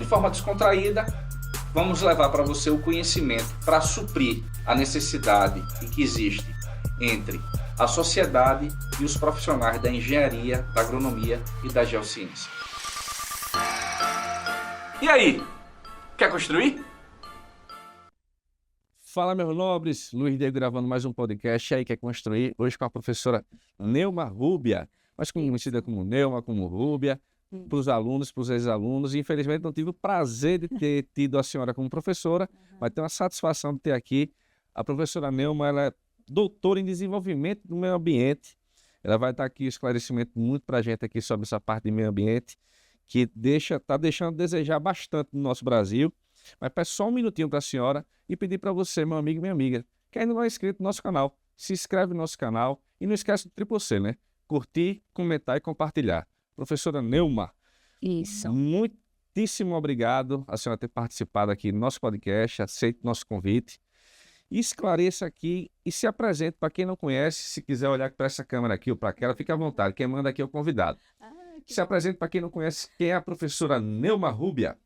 forma descontraída, vamos levar para você o conhecimento para suprir a necessidade que existe entre a sociedade e os profissionais da engenharia, da agronomia e da geociência. E aí, quer construir? Fala, meus nobres, Luiz Diego gravando mais um podcast aí, quer construir, hoje com a professora Neuma Rúbia, mais conhecida como Neuma, como Rúbia, para os alunos, para os ex-alunos. Infelizmente não tive o prazer de ter tido a senhora como professora, mas tenho a satisfação de ter aqui a professora Neuma. Ela é doutora em desenvolvimento do meio ambiente. Ela vai estar aqui esclarecimento muito para a gente aqui sobre essa parte de meio ambiente, que está deixando a desejar bastante no nosso Brasil. Mas peço só um minutinho para a senhora e pedir para você, meu amigo e minha amiga, que ainda não é inscrito no nosso canal, se inscreve no nosso canal e não esquece do triplo C, né? Curtir, comentar e compartilhar. Professora Neuma, Isso. muitíssimo obrigado a senhora ter participado aqui do nosso podcast, aceite nosso convite. E esclareça aqui e se apresente para quem não conhece, se quiser olhar para essa câmera aqui ou para aquela, fique à vontade, quem manda aqui é o convidado. Se apresente para quem não conhece, quem é a professora Neuma Rúbia?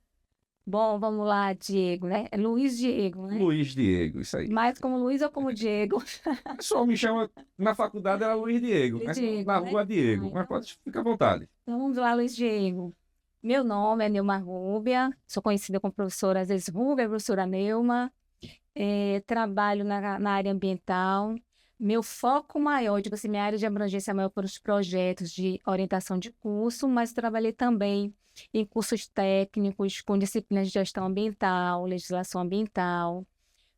Bom, vamos lá, Diego, né? É Luiz Diego, né? Luiz Diego, isso aí. Mais como Luiz ou como Diego? O pessoal me chama, na faculdade era Luiz Diego, Luiz mas Diego, na né? rua Diego, mas pode ficar à vontade. Então vamos lá, Luiz Diego. Meu nome é Neuma Rúbia, sou conhecida como professora, às vezes Rúbia, professora Neuma. Trabalho na área ambiental. Meu foco maior, tipo assim, minha área de abrangência maior para os projetos de orientação de curso, mas trabalhei também em cursos técnicos com disciplinas de gestão ambiental, legislação ambiental.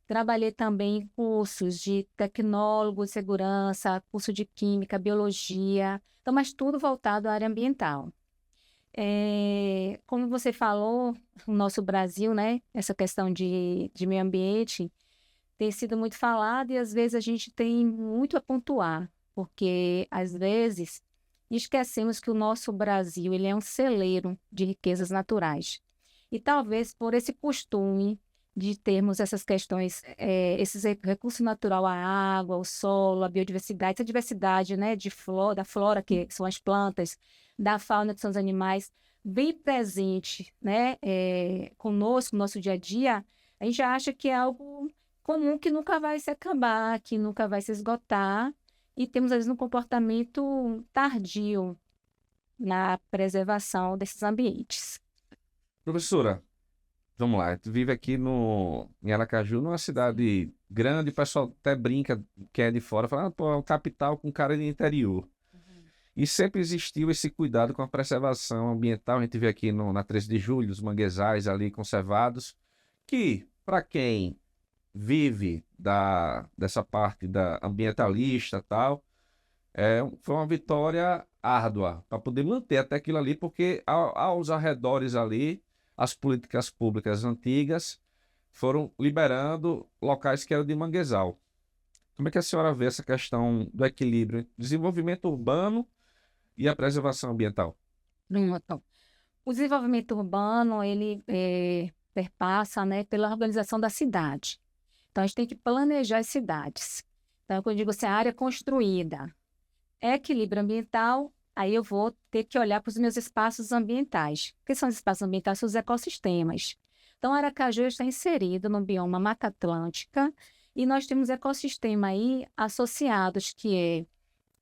Trabalhei também em cursos de tecnólogo, segurança, curso de química, biologia, então, mas tudo voltado à área ambiental. Como você falou, o nosso Brasil, né, essa questão de meio ambiente tem sido muito falada e às vezes a gente tem muito a pontuar, porque às vezes esquecemos que o nosso Brasil ele é um celeiro de riquezas naturais. E talvez por esse costume de termos essas questões, esses recursos naturais, a água, o solo, a biodiversidade, essa diversidade, né, da flora, que são as plantas, da fauna, que são os animais, bem presente, né, conosco, no nosso dia a dia, a gente acha que é algo comum que nunca vai se acabar, que nunca vai se esgotar, e temos, às vezes, um comportamento tardio na preservação desses ambientes. Professora, vamos lá, tu vive aqui em Aracaju, numa cidade grande, o pessoal até brinca, que é de fora, fala, pô, é um capital com cara de interior. E sempre existiu esse cuidado com a preservação ambiental. A gente vê aqui na 13 de julho, os manguezais ali conservados, que, para quem vive dessa parte da ambientalista e tal, foi uma vitória árdua para poder manter até aquilo ali, porque aos arredores ali, as políticas públicas antigas foram liberando locais que eram de manguezal. Como é que a senhora vê essa questão do equilíbrio entre desenvolvimento urbano e a preservação ambiental? Pronto. O desenvolvimento urbano, ele perpassa, né, pela organização da cidade. Então, a gente tem que planejar as cidades. Então, quando eu digo assim, a área construída é equilíbrio ambiental, aí eu vou ter que olhar para os meus espaços ambientais. O que são os espaços ambientais? São os ecossistemas. Então, Aracaju está inserido no bioma Mata Atlântica e nós temos ecossistema aí associados, que é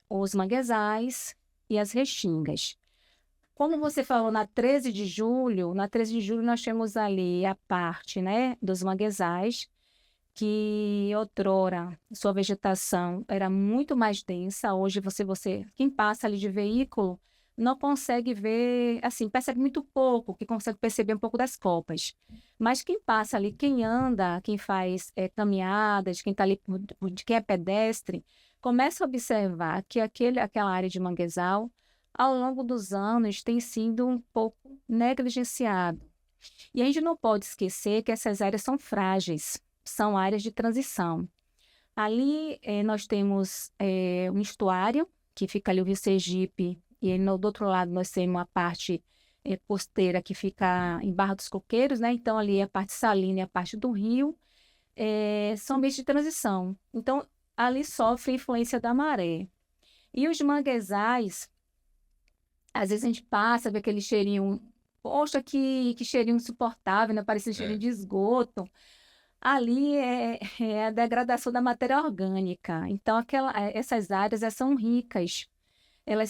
os manguezais e as restingas. Como você falou, na 13 de julho nós temos ali a parte, né, dos manguezais, que outrora sua vegetação era muito mais densa. Hoje quem passa ali de veículo não consegue ver, assim, percebe muito pouco, que consegue perceber um pouco das copas. Mas quem passa ali, quem anda, quem faz caminhadas, quem está ali, quem é pedestre, começa a observar que aquela área de manguezal, ao longo dos anos, tem sido um pouco negligenciado. E a gente não pode esquecer que essas áreas são frágeis, são áreas de transição. Ali nós temos um estuário, que fica ali o Rio Sergipe, e do outro lado nós temos uma parte costeira que fica em Barra dos Coqueiros, né? Então ali é a parte salina e a parte do rio, são ambientes de transição. Então ali sofre a influência da maré. E os manguezais, às vezes a gente passa, vê aquele cheirinho poxa, que cheirinho insuportável, né? Parecia cheirinho de esgoto. Ali é a degradação da matéria orgânica. Então, essas áreas elas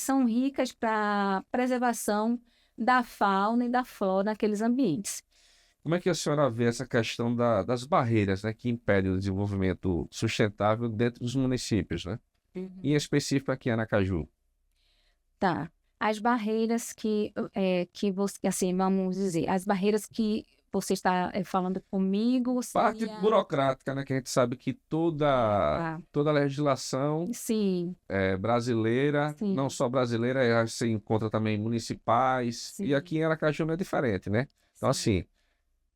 são ricas para preservação da fauna e da flora naqueles ambientes. Como é que a senhora vê essa questão das barreiras, né, que impedem o desenvolvimento sustentável dentro dos municípios, né? Em específico aqui em Aracaju. Tá. As barreiras que você, assim, vamos dizer, as barreiras que você está falando comigo Parte seria... burocrática, né, que a gente sabe que Ah, toda legislação sim, brasileira, não sim, só brasileira, você encontra também municipais, e sim, aqui em Aracaju não é diferente, né? Então, sim. assim,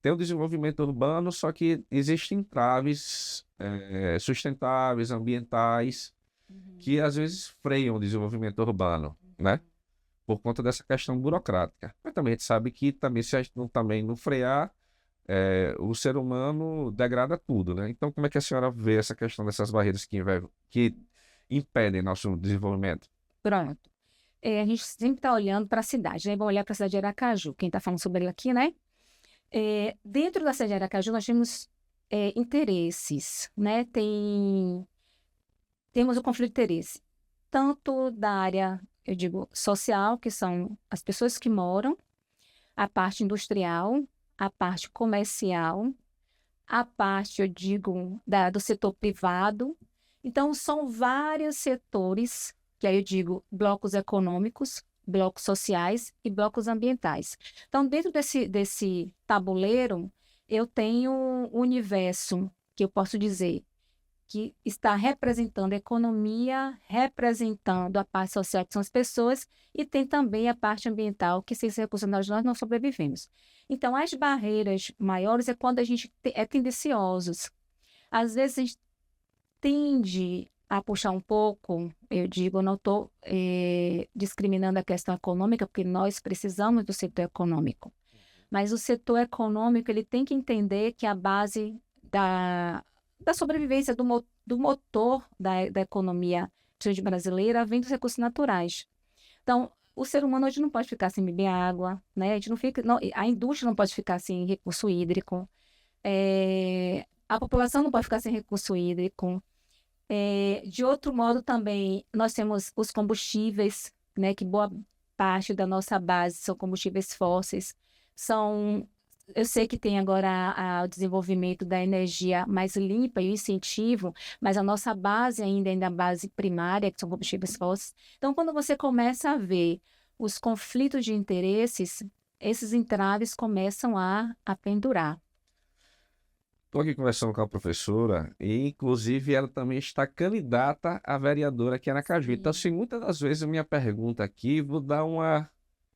tem o desenvolvimento urbano, só que existem entraves sustentáveis, ambientais, Uhum. que às vezes freiam o desenvolvimento urbano, né? Por conta dessa questão burocrática. Mas também a gente sabe que também, se a gente também não frear, o ser humano degrada tudo, né? Então, como é que a senhora vê essa questão dessas barreiras que impedem nosso desenvolvimento? Pronto. A gente sempre está olhando para a cidade, né? Vamos olhar para a cidade de Aracaju, quem está falando sobre ele aqui, né? Dentro da cidade de Aracaju, nós temos interesses, né? Temos o conflito de interesse, tanto da área, eu digo, social, que são as pessoas que moram, a parte industrial, a parte comercial, a parte, eu digo, do setor privado. Então, são vários setores, que aí eu digo blocos econômicos, blocos sociais e blocos ambientais. Então, dentro desse tabuleiro, eu tenho um universo que eu posso dizer que está representando a economia, representando a parte social, que são as pessoas, e tem também a parte ambiental, que sem esse recurso nós não sobrevivemos. Então, as barreiras maiores é quando a gente é tendenciosos. Às vezes a gente tende a puxar um pouco, eu digo, eu não estou discriminando a questão econômica, porque nós precisamos do setor econômico. Mas o setor econômico ele tem que entender que a base da sobrevivência do motor da economia brasileira vem dos recursos naturais. Então, o ser humano hoje não pode ficar sem beber água, né? A gente não fica, a indústria não pode ficar sem recurso hídrico, a população não pode ficar sem recurso hídrico. De outro modo também, nós temos os combustíveis, né? Que boa parte da nossa base são combustíveis fósseis. Eu sei que tem agora o desenvolvimento da energia mais limpa e o incentivo, mas a nossa base ainda é a base primária, que são combustíveis fósseis. Então, quando você começa a ver os conflitos de interesses, esses entraves começam a pendurar. Estou aqui conversando com a professora e, inclusive, ela também está candidata a vereadora aqui em Aracaju. Então, Sim. assim, muitas das vezes a minha pergunta aqui, vou dar uma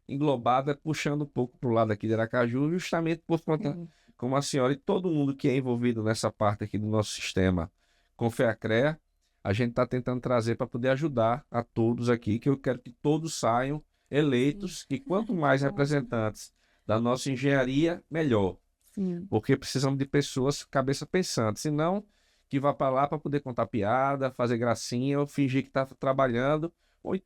englobada, puxando um pouco para o lado aqui de Aracaju, justamente por conta, Sim. como a senhora e todo mundo que é envolvido nessa parte aqui do nosso sistema com FEACREA, a gente está tentando trazer para poder ajudar a todos aqui, que eu quero que todos saiam eleitos, e quanto mais representantes da nossa engenharia, melhor. Sim. Porque precisamos de pessoas cabeça pensante, senão que vá para lá para poder contar piada, fazer gracinha ou fingir que está trabalhando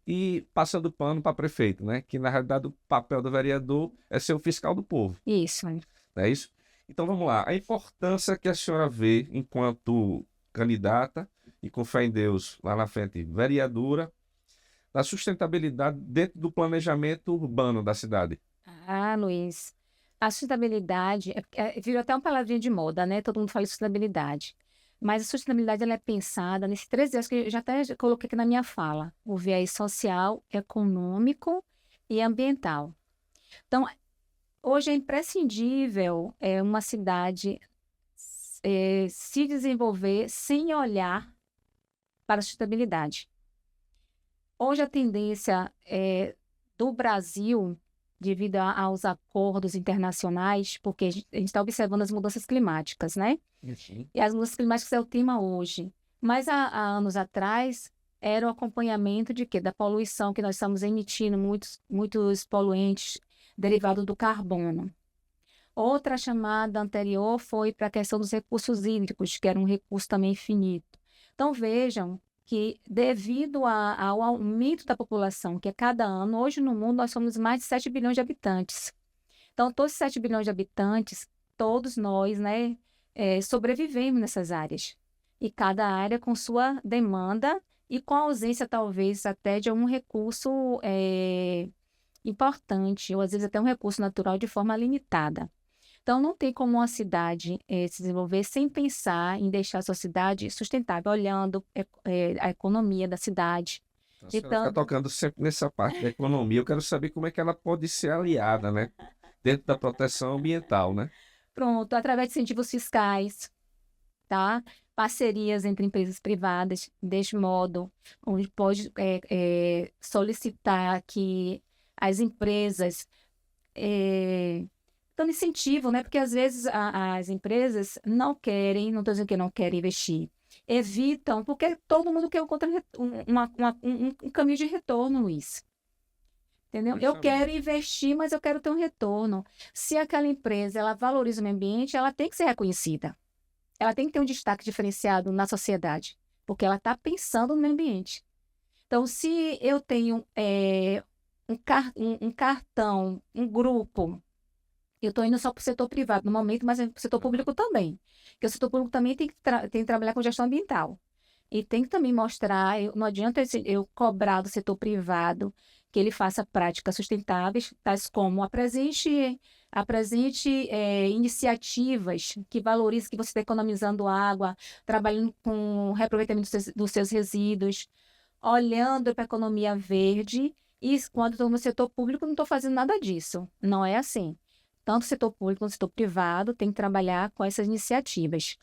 e passando pano para prefeito, né? Que na realidade o papel do vereador é ser o fiscal do povo, Isso. não é isso? Então vamos lá, a importância que a senhora vê enquanto candidata e com fé em Deus lá na frente, vereadora, da sustentabilidade dentro do planejamento urbano da cidade. Ah, Luiz, a sustentabilidade virou até uma palavrinha de moda, né? Todo mundo fala de sustentabilidade. Mas a sustentabilidade ela é pensada nesses 3 viés que eu já até coloquei aqui na minha fala: o viés social, econômico e ambiental. Então, hoje é imprescindível uma cidade se desenvolver sem olhar para a sustentabilidade. Hoje a tendência do Brasil, devido aos acordos internacionais, porque a gente está observando as mudanças climáticas, né? Sim. E as mudanças climáticas é o tema hoje. Mas há anos atrás era o acompanhamento de quê? Da poluição, que nós estamos emitindo muitos poluentes derivados do carbono. Outra chamada anterior foi para a questão dos recursos hídricos, que era um recurso também finito. Então vejam que devido ao aumento da população, que é cada ano, hoje no mundo nós somos mais de 7 bilhões de habitantes. Então, todos os 7 bilhões de habitantes, todos nós, né, sobrevivemos nessas áreas. E cada área com sua demanda e com a ausência, talvez, até de algum recurso importante, ou às vezes até um recurso natural de forma limitada. Então, não tem como uma cidade se desenvolver sem pensar em deixar a sua cidade sustentável, olhando a economia da cidade. A senhora fica tocando sempre nessa parte da economia. Eu quero saber como é que ela pode ser aliada, né? Dentro da proteção ambiental, né? Pronto, através de incentivos fiscais, tá? Parcerias entre empresas privadas, deste modo, onde pode solicitar que as empresas dando incentivo, né? Porque às vezes as empresas não querem, não estou dizendo que não querem investir, evitam, porque todo mundo quer um caminho de retorno, Luiz. Entendeu? Eu quero investir, mas eu quero ter um retorno. Se aquela empresa ela valoriza o meio ambiente, ela tem que ser reconhecida. Ela tem que ter um destaque diferenciado na sociedade, porque ela está pensando no meio ambiente. Então, se eu tenho um cartão, um grupo, eu estou indo só para o setor privado no momento, mas para o setor público também. Porque o setor público também tem que trabalhar com gestão ambiental. E tem que também mostrar, não adianta eu cobrar do setor privado que ele faça práticas sustentáveis, tais como apresente iniciativas que valorizem que você está economizando água, trabalhando com reaproveitamento dos seus resíduos, olhando para a economia verde, e quando estou no setor público não estou fazendo nada disso. Não é assim. Tanto o setor público quanto o setor privado tem que trabalhar com essas iniciativas.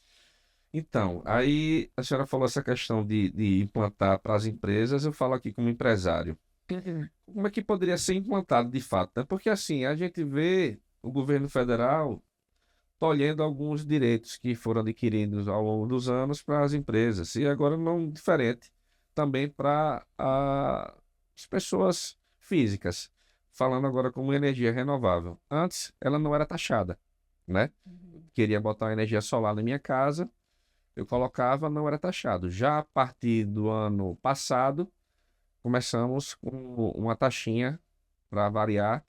Então, aí a senhora falou essa questão de implantar para as empresas, eu falo aqui como empresário. Como é que poderia ser implantado de fato, né? Porque assim, a gente vê o governo federal tolhendo alguns direitos que foram adquiridos ao longo dos anos para as empresas, e agora não diferente também para as pessoas físicas, falando agora como energia renovável. Antes, ela não era taxada, né? Queria botar uma energia solar na minha casa, eu colocava, não era taxado. Já a partir do ano passado, começamos com uma taxinha para variar,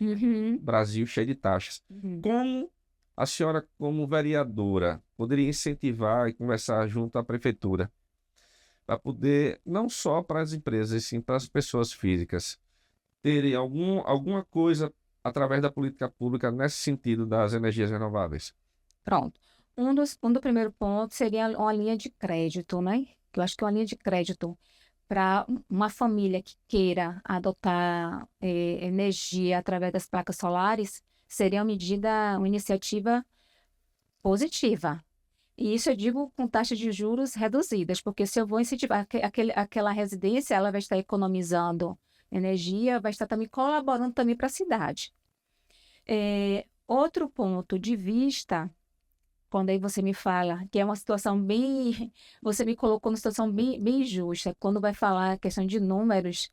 Brasil cheio de taxas. Como a senhora, como vereadora, poderia incentivar e conversar junto à prefeitura para poder, não só para as empresas, sim para as pessoas físicas, terem alguma coisa através da política pública nesse sentido das energias renováveis? Pronto. Do primeiro ponto seria uma linha de crédito, né? Que eu acho que uma linha de crédito para uma família que queira adotar energia através das placas solares seria uma iniciativa positiva. E isso eu digo com taxas de juros reduzidas, porque se eu vou incentivar aquela residência, ela vai estar economizando energia, vai estar também colaborando também para a cidade. Outro ponto de vista, quando aí você me fala que é uma situação bem... Você me colocou numa situação bem injusta. Quando vai falar a questão de números,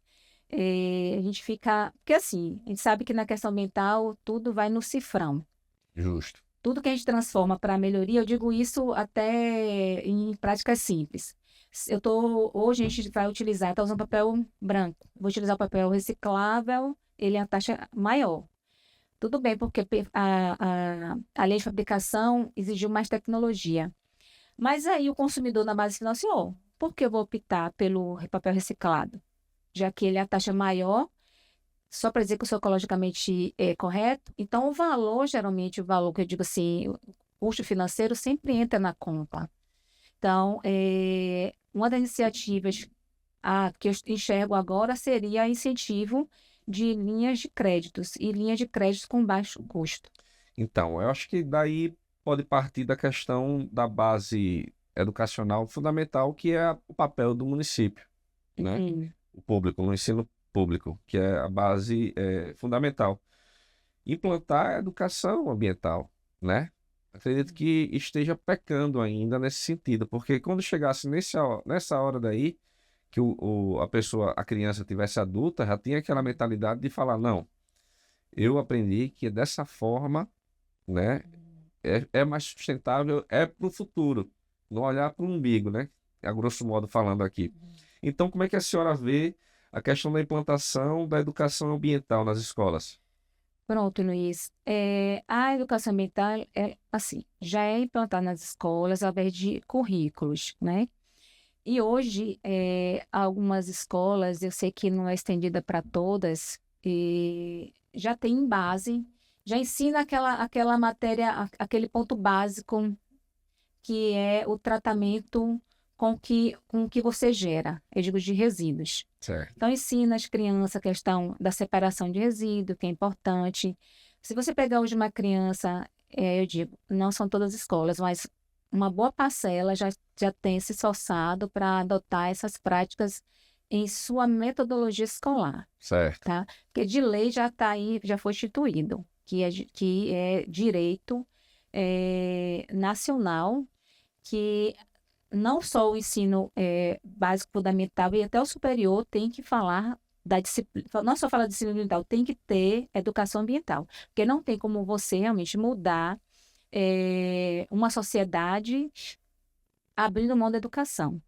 a gente fica... Porque assim, a gente sabe que na questão ambiental tudo vai no cifrão. Justo. Tudo que a gente transforma para melhoria, eu digo isso até em práticas simples. Hoje a gente vai utilizar, está usando papel branco. Vou utilizar o papel reciclável, ele é a taxa maior. Tudo bem, porque a lei de fabricação exigiu mais tecnologia. Mas aí o consumidor na base financiou. Por que eu vou optar pelo papel reciclado? Já que ele é a taxa maior, só para dizer que eu sou ecologicamente correto. Então, geralmente, o valor que eu digo assim, o custo financeiro sempre entra na conta. Então, uma das iniciativas que eu enxergo agora seria incentivo de linhas de créditos e linhas de créditos com baixo custo. Então, eu acho que daí pode partir da questão da base educacional fundamental, que é o papel do município, né? O público, no ensino público, que é a base fundamental. Implantar a educação ambiental, né? Acredito que esteja pecando ainda nesse sentido, porque quando chegasse nessa hora daí, que a criança tivesse adulta, já tinha aquela mentalidade de falar, não, eu aprendi que dessa forma, né, é mais sustentável, é para o futuro, não olhar para o umbigo, né, a grosso modo falando aqui. Então, como é que a senhora vê a questão da implantação da educação ambiental nas escolas? Pronto, Luiz. A educação ambiental assim, já é implantada nas escolas através de currículos, né? E hoje, algumas escolas, eu sei que não é estendida para todas, e já tem em base, já ensina aquela matéria, aquele ponto básico, que é o tratamento com que você gera, eu digo de resíduos. Certo. Então, ensina as crianças a questão da separação de resíduo, que é importante. Se você pegar hoje uma criança, eu digo, não são todas as escolas, mas uma boa parcela já tem se esforçado para adotar essas práticas em sua metodologia escolar, Certo. tá? Porque de lei já está aí, já foi instituído, que é direito nacional, que não só o ensino básico fundamental e até o superior tem que falar da disciplina, não só falar de disciplina ambiental, tem que ter educação ambiental, porque não tem como você realmente mudar uma sociedade abrindo mão da educação.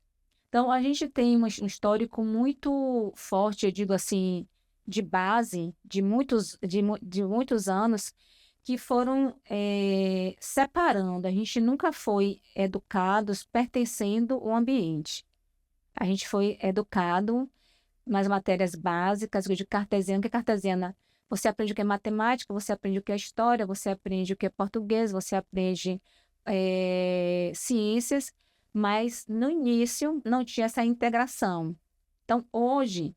Então, a gente tem um histórico muito forte, eu digo assim, de base, de muitos anos, que foram separando. A gente nunca foi educados pertencendo ao ambiente. A gente foi educado nas matérias básicas, de cartesiana, que é cartesiana. Você aprende o que é matemática, você aprende o que é história, você aprende o que é português, você aprende ciências, mas no início não tinha essa integração. Então, hoje,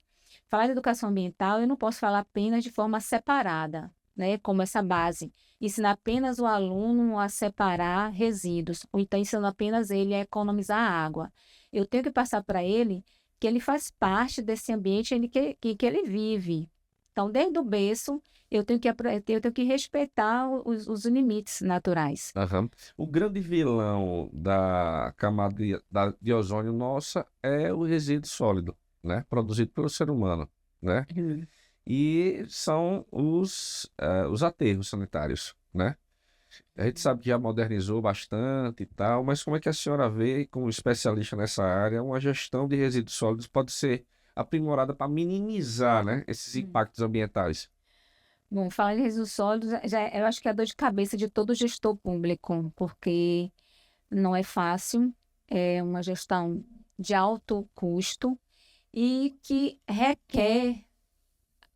falar de educação ambiental, eu não posso falar apenas de forma separada, né, como essa base. Ensinar apenas o aluno a separar resíduos, ou então ensinando apenas ele a economizar água. Eu tenho que passar para ele que ele faz parte desse ambiente que ele vive. Então, desde o berço, eu tenho que respeitar os limites naturais. Aham. O grande vilão da camada de ozônio nossa é o resíduo sólido, né? Produzido pelo ser humano, né? Uhum. E são os aterros sanitários, né? A gente sabe que já modernizou bastante e tal, mas como é que a senhora vê, como especialista nessa área, uma gestão de resíduos sólidos pode ser aprimorada para minimizar, né, esses impactos ambientais? Bom, falar em resíduos sólidos, eu acho que é a dor de cabeça de todo gestor público, porque não é fácil, é uma gestão de alto custo e que requer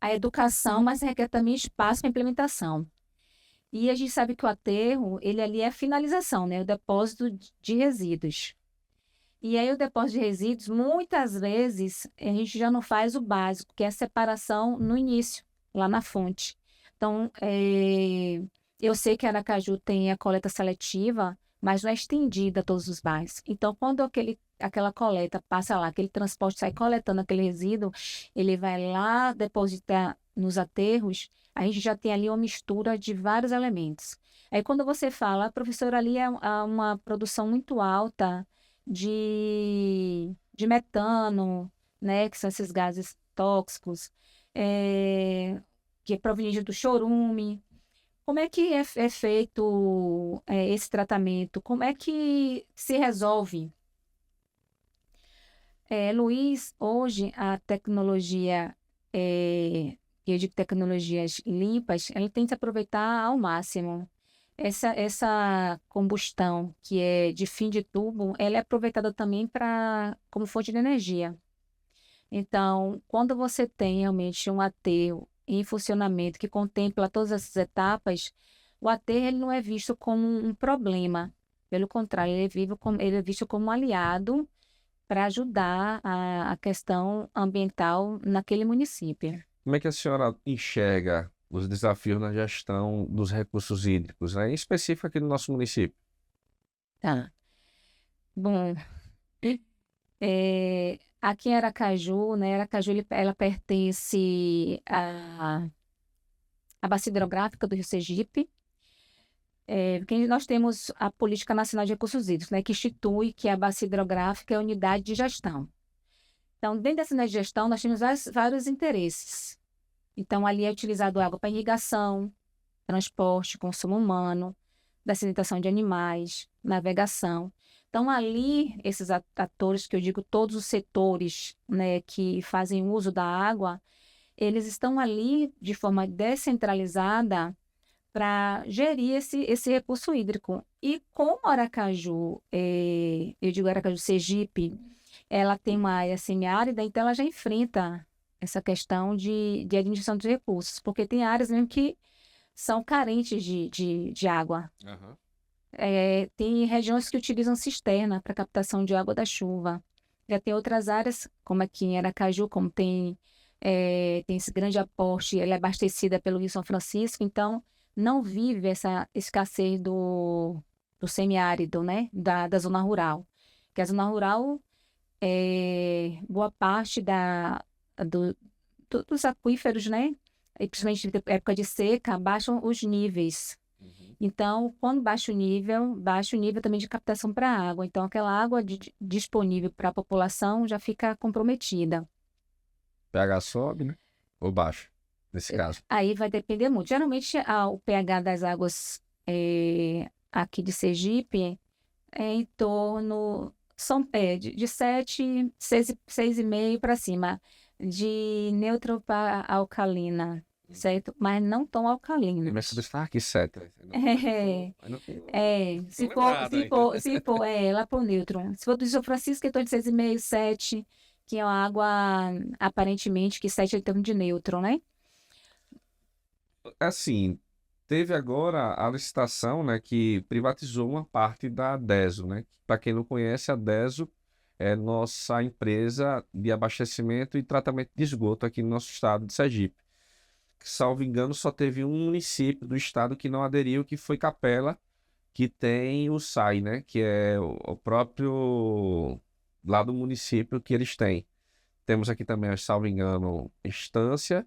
a educação, mas requer também espaço para implementação. E a gente sabe que o aterro, ele ali é a finalização, né? O depósito de resíduos. E aí o depósito de resíduos, muitas vezes, a gente já não faz o básico, que é a separação no início, lá na fonte. Então, eu sei que Aracaju tem a coleta seletiva, mas não é estendida a todos os bairros. Então, quando aquela coleta passa lá, aquele transporte sai coletando aquele resíduo, ele vai lá depositar nos aterros, a gente já tem ali uma mistura de vários elementos. Aí, quando você fala, professor, ali é uma produção muito alta de metano, né, que são esses gases tóxicos, que é proveniente do chorume. Como é que é feito esse tratamento? Como é que se resolve? Luiz, hoje a tecnologia, eu digo tecnologias limpas, ela tem que se aproveitar ao máximo. Essa combustão que é de fim de tubo, ela é aproveitada também como fonte de energia. Então, quando você tem realmente um aterro em funcionamento que contempla todas essas etapas, o aterro ele não é visto como um problema. Pelo contrário, ele é visto como um aliado para ajudar a questão ambiental naquele município. Como é que a senhora enxerga os desafios na gestão dos recursos hídricos, né, em específico aqui no nosso município? Tá. Bom, aqui em Aracaju, né? Aracaju ela pertence à bacia hidrográfica do Rio Sergipe. Porque nós temos a Política Nacional de Recursos Hídricos, né, que institui que a bacia hidrográfica é a unidade de gestão. Então, dentro dessa unidade de gestão, nós temos vários interesses. Então, ali é utilizado água para irrigação, transporte, consumo humano, desalinização de animais, navegação. Então, ali, esses atores, que eu digo todos os setores, né, que fazem uso da água, eles estão ali de forma descentralizada para gerir esse recurso hídrico. E como Aracaju, eu digo Aracaju Sergipe, ela tem uma área semiárida, então ela já enfrenta essa questão de administração de recursos, porque tem áreas mesmo que são carentes de água. Aham. Tem regiões que utilizam cisterna para captação de água da chuva. Já tem outras áreas, como aqui em Aracaju, como tem esse grande aporte, ela é abastecida pelo Rio São Francisco, então não vive essa escassez do semiárido, né, da zona rural. Porque a zona rural, boa parte dos aquíferos, né, e principalmente na época de seca, baixam os níveis. Uhum. Então, quando baixa o nível também de captação para a água. Então, aquela água disponível para a população já fica comprometida. pH sobe, né? Ou baixa, nesse caso. Aí vai depender muito. Geralmente, o pH das águas aqui de Sergipe é em torno, de 7, 6,5 para cima, de neutro para alcalina, certo? Mas não tão alcalina. Mas você está aqui 7. Se Tô for, lembrado se ainda. for, se for, lá pro neutro. Se for do São Francisco, é em torno de 6,5, 7, que é uma água, aparentemente, que 7 é em torno de neutro, né? Assim, teve agora a licitação, né, que privatizou uma parte da Deso, né? Para quem não conhece, a Deso é nossa empresa de abastecimento e tratamento de esgoto aqui no nosso estado de Sergipe. Salvo engano, só teve um município do estado que não aderiu, que foi Capela, que tem o SAI, né? Que é o próprio lá do município que eles têm. Temos aqui também, salvo engano, Estância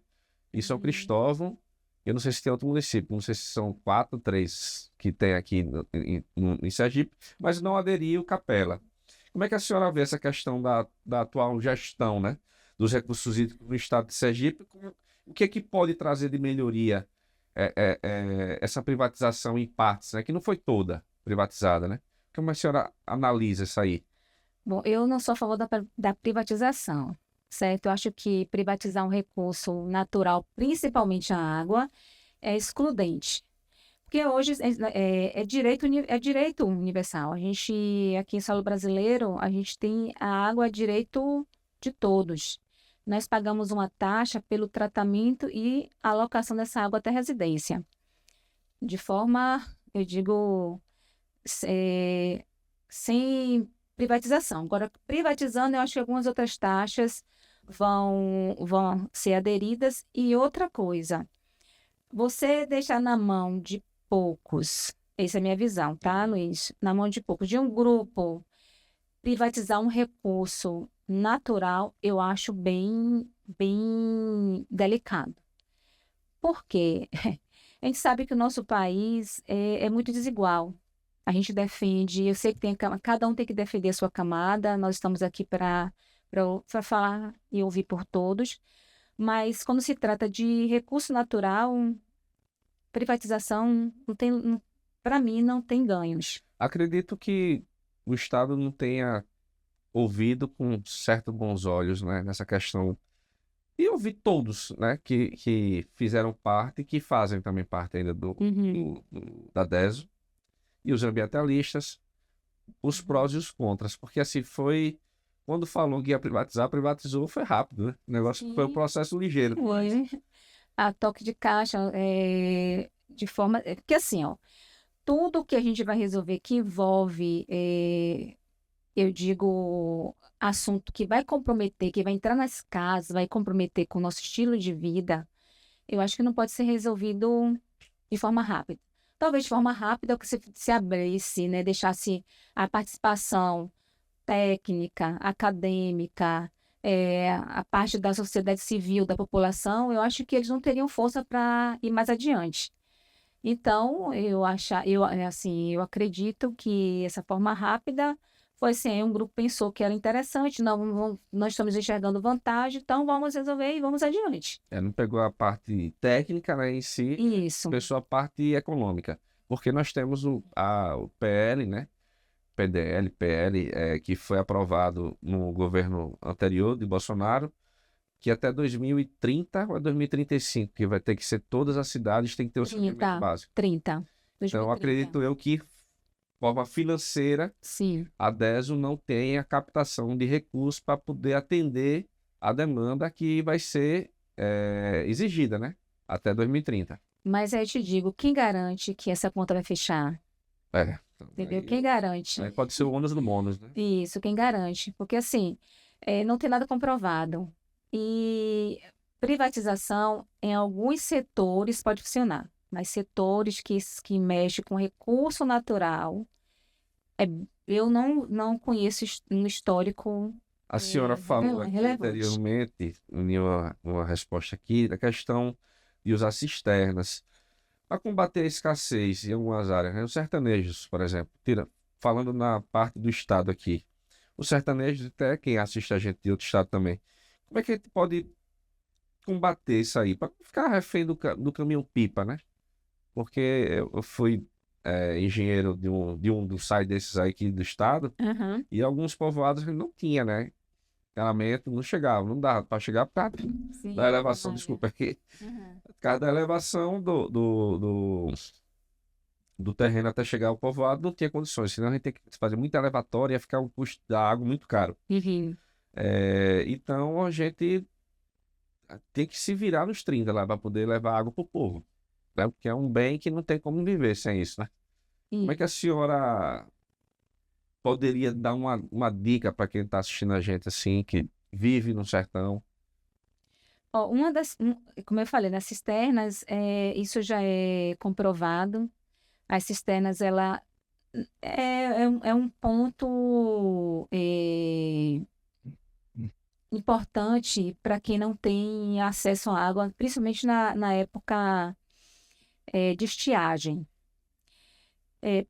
e São Cristóvão. Eu não sei se tem outro município, não sei se são 4, 3 que tem aqui em Sergipe, mas não aderiu Capela. Como é que a senhora vê essa questão da atual gestão, né, dos recursos hídricos no estado de Sergipe? O que é que pode trazer de melhoria essa privatização em partes, né, que não foi toda privatizada, né? Como a senhora analisa isso aí? Bom, eu não sou a favor da privatização, certo? Eu acho que privatizar um recurso natural, principalmente a água, é excludente. Porque hoje é direito universal. A gente, aqui em solo brasileiro, a gente tem a água, é direito de todos. Nós pagamos uma taxa pelo tratamento e alocação dessa água até residência. De forma, eu digo, sem privatização. Agora, privatizando, eu acho que algumas outras taxas vão ser aderidas. E outra coisa, você deixar na mão de poucos, essa é a minha visão, tá, Luiz? Na mão de poucos, de um grupo, privatizar um recurso natural, eu acho bem, bem delicado. Por quê? A gente sabe que o nosso país é muito desigual. A gente defende, eu sei que cada um tem que defender a sua camada, nós estamos aqui para falar e ouvir por todos, mas quando se trata de recurso natural, privatização não tem, para mim, não tem ganhos. Acredito que o Estado não tenha ouvido com certo bons olhos, né, nessa questão. E ouvi todos, né, que fizeram parte e que fazem também parte ainda da DESO, e os ambientalistas, os prós e os contras, porque assim foi, quando falou que ia privatizar, privatizou, foi rápido, né? O negócio foi um Sim, processo ligeiro. foi. A toque de caixa, de forma. Porque assim, ó, tudo que a gente vai resolver que envolve, eu digo, assunto que vai comprometer, que vai entrar nas casas, vai comprometer com o nosso estilo de vida, eu acho que não pode ser resolvido de forma rápida. Talvez de forma rápida, que se abrisse, né, deixasse a participação técnica, acadêmica, a parte da sociedade civil, da população, eu acho que eles não teriam força para ir mais adiante. Então, eu acredito que essa forma rápida foi assim, um grupo pensou que era interessante, nós estamos enxergando vantagem, então vamos resolver e vamos adiante. Não pegou a parte técnica, né, em si, Isso. pensou a parte econômica, porque nós temos o PL, né, PL, que foi aprovado no governo anterior de Bolsonaro, que até 2030 ou 2035, que vai ter que ser todas as cidades, tem que ter o saneamento básico. 30. Então, 2030. acredito eu que, de forma financeira, Sim. a DESO não tem a captação de recursos para poder atender a demanda que vai ser exigida, né? Até 2030. Mas aí eu te digo, quem garante que essa conta vai fechar? Entendeu? Aí, Quem garante? aí pode ser o ônus do bônus, né? Isso, quem garante? Porque assim, não tem nada comprovado. E privatização em alguns setores pode funcionar, mas setores que mexem com recurso natural, é, eu não conheço um histórico A senhora falou aqui relevante. anteriormente, em uma resposta aqui, da questão de usar cisternas para combater a escassez em algumas áreas, né? Os sertanejos, por exemplo, falando na parte do estado aqui, os sertanejos, até quem assiste a gente de outro estado também, como é que a gente pode combater isso aí, para ficar refém do caminhão-pipa, né? Porque eu fui engenheiro de um dos sites desses aí aqui do estado, Aham, e alguns povoados não tinha, né? Encanamento, não chegava, não dava para chegar por causa sim, da elevação, olha. desculpa aqui, Aham. por causa da elevação do terreno até chegar ao povoado, não tinha condições, senão a gente tem que fazer muita elevatória e ia ficar um custo da água muito caro. Uhum. Então a gente tem que se virar nos 30 lá para poder levar água para o povo, né? Porque é um bem que não tem como viver sem isso, né? Como é que a senhora poderia dar uma dica para quem está assistindo a gente assim, que vive no sertão? Ó, como eu falei, nas cisternas, isso já é comprovado. As cisternas, ela é um ponto importante para quem não tem acesso à água, principalmente na época de estiagem.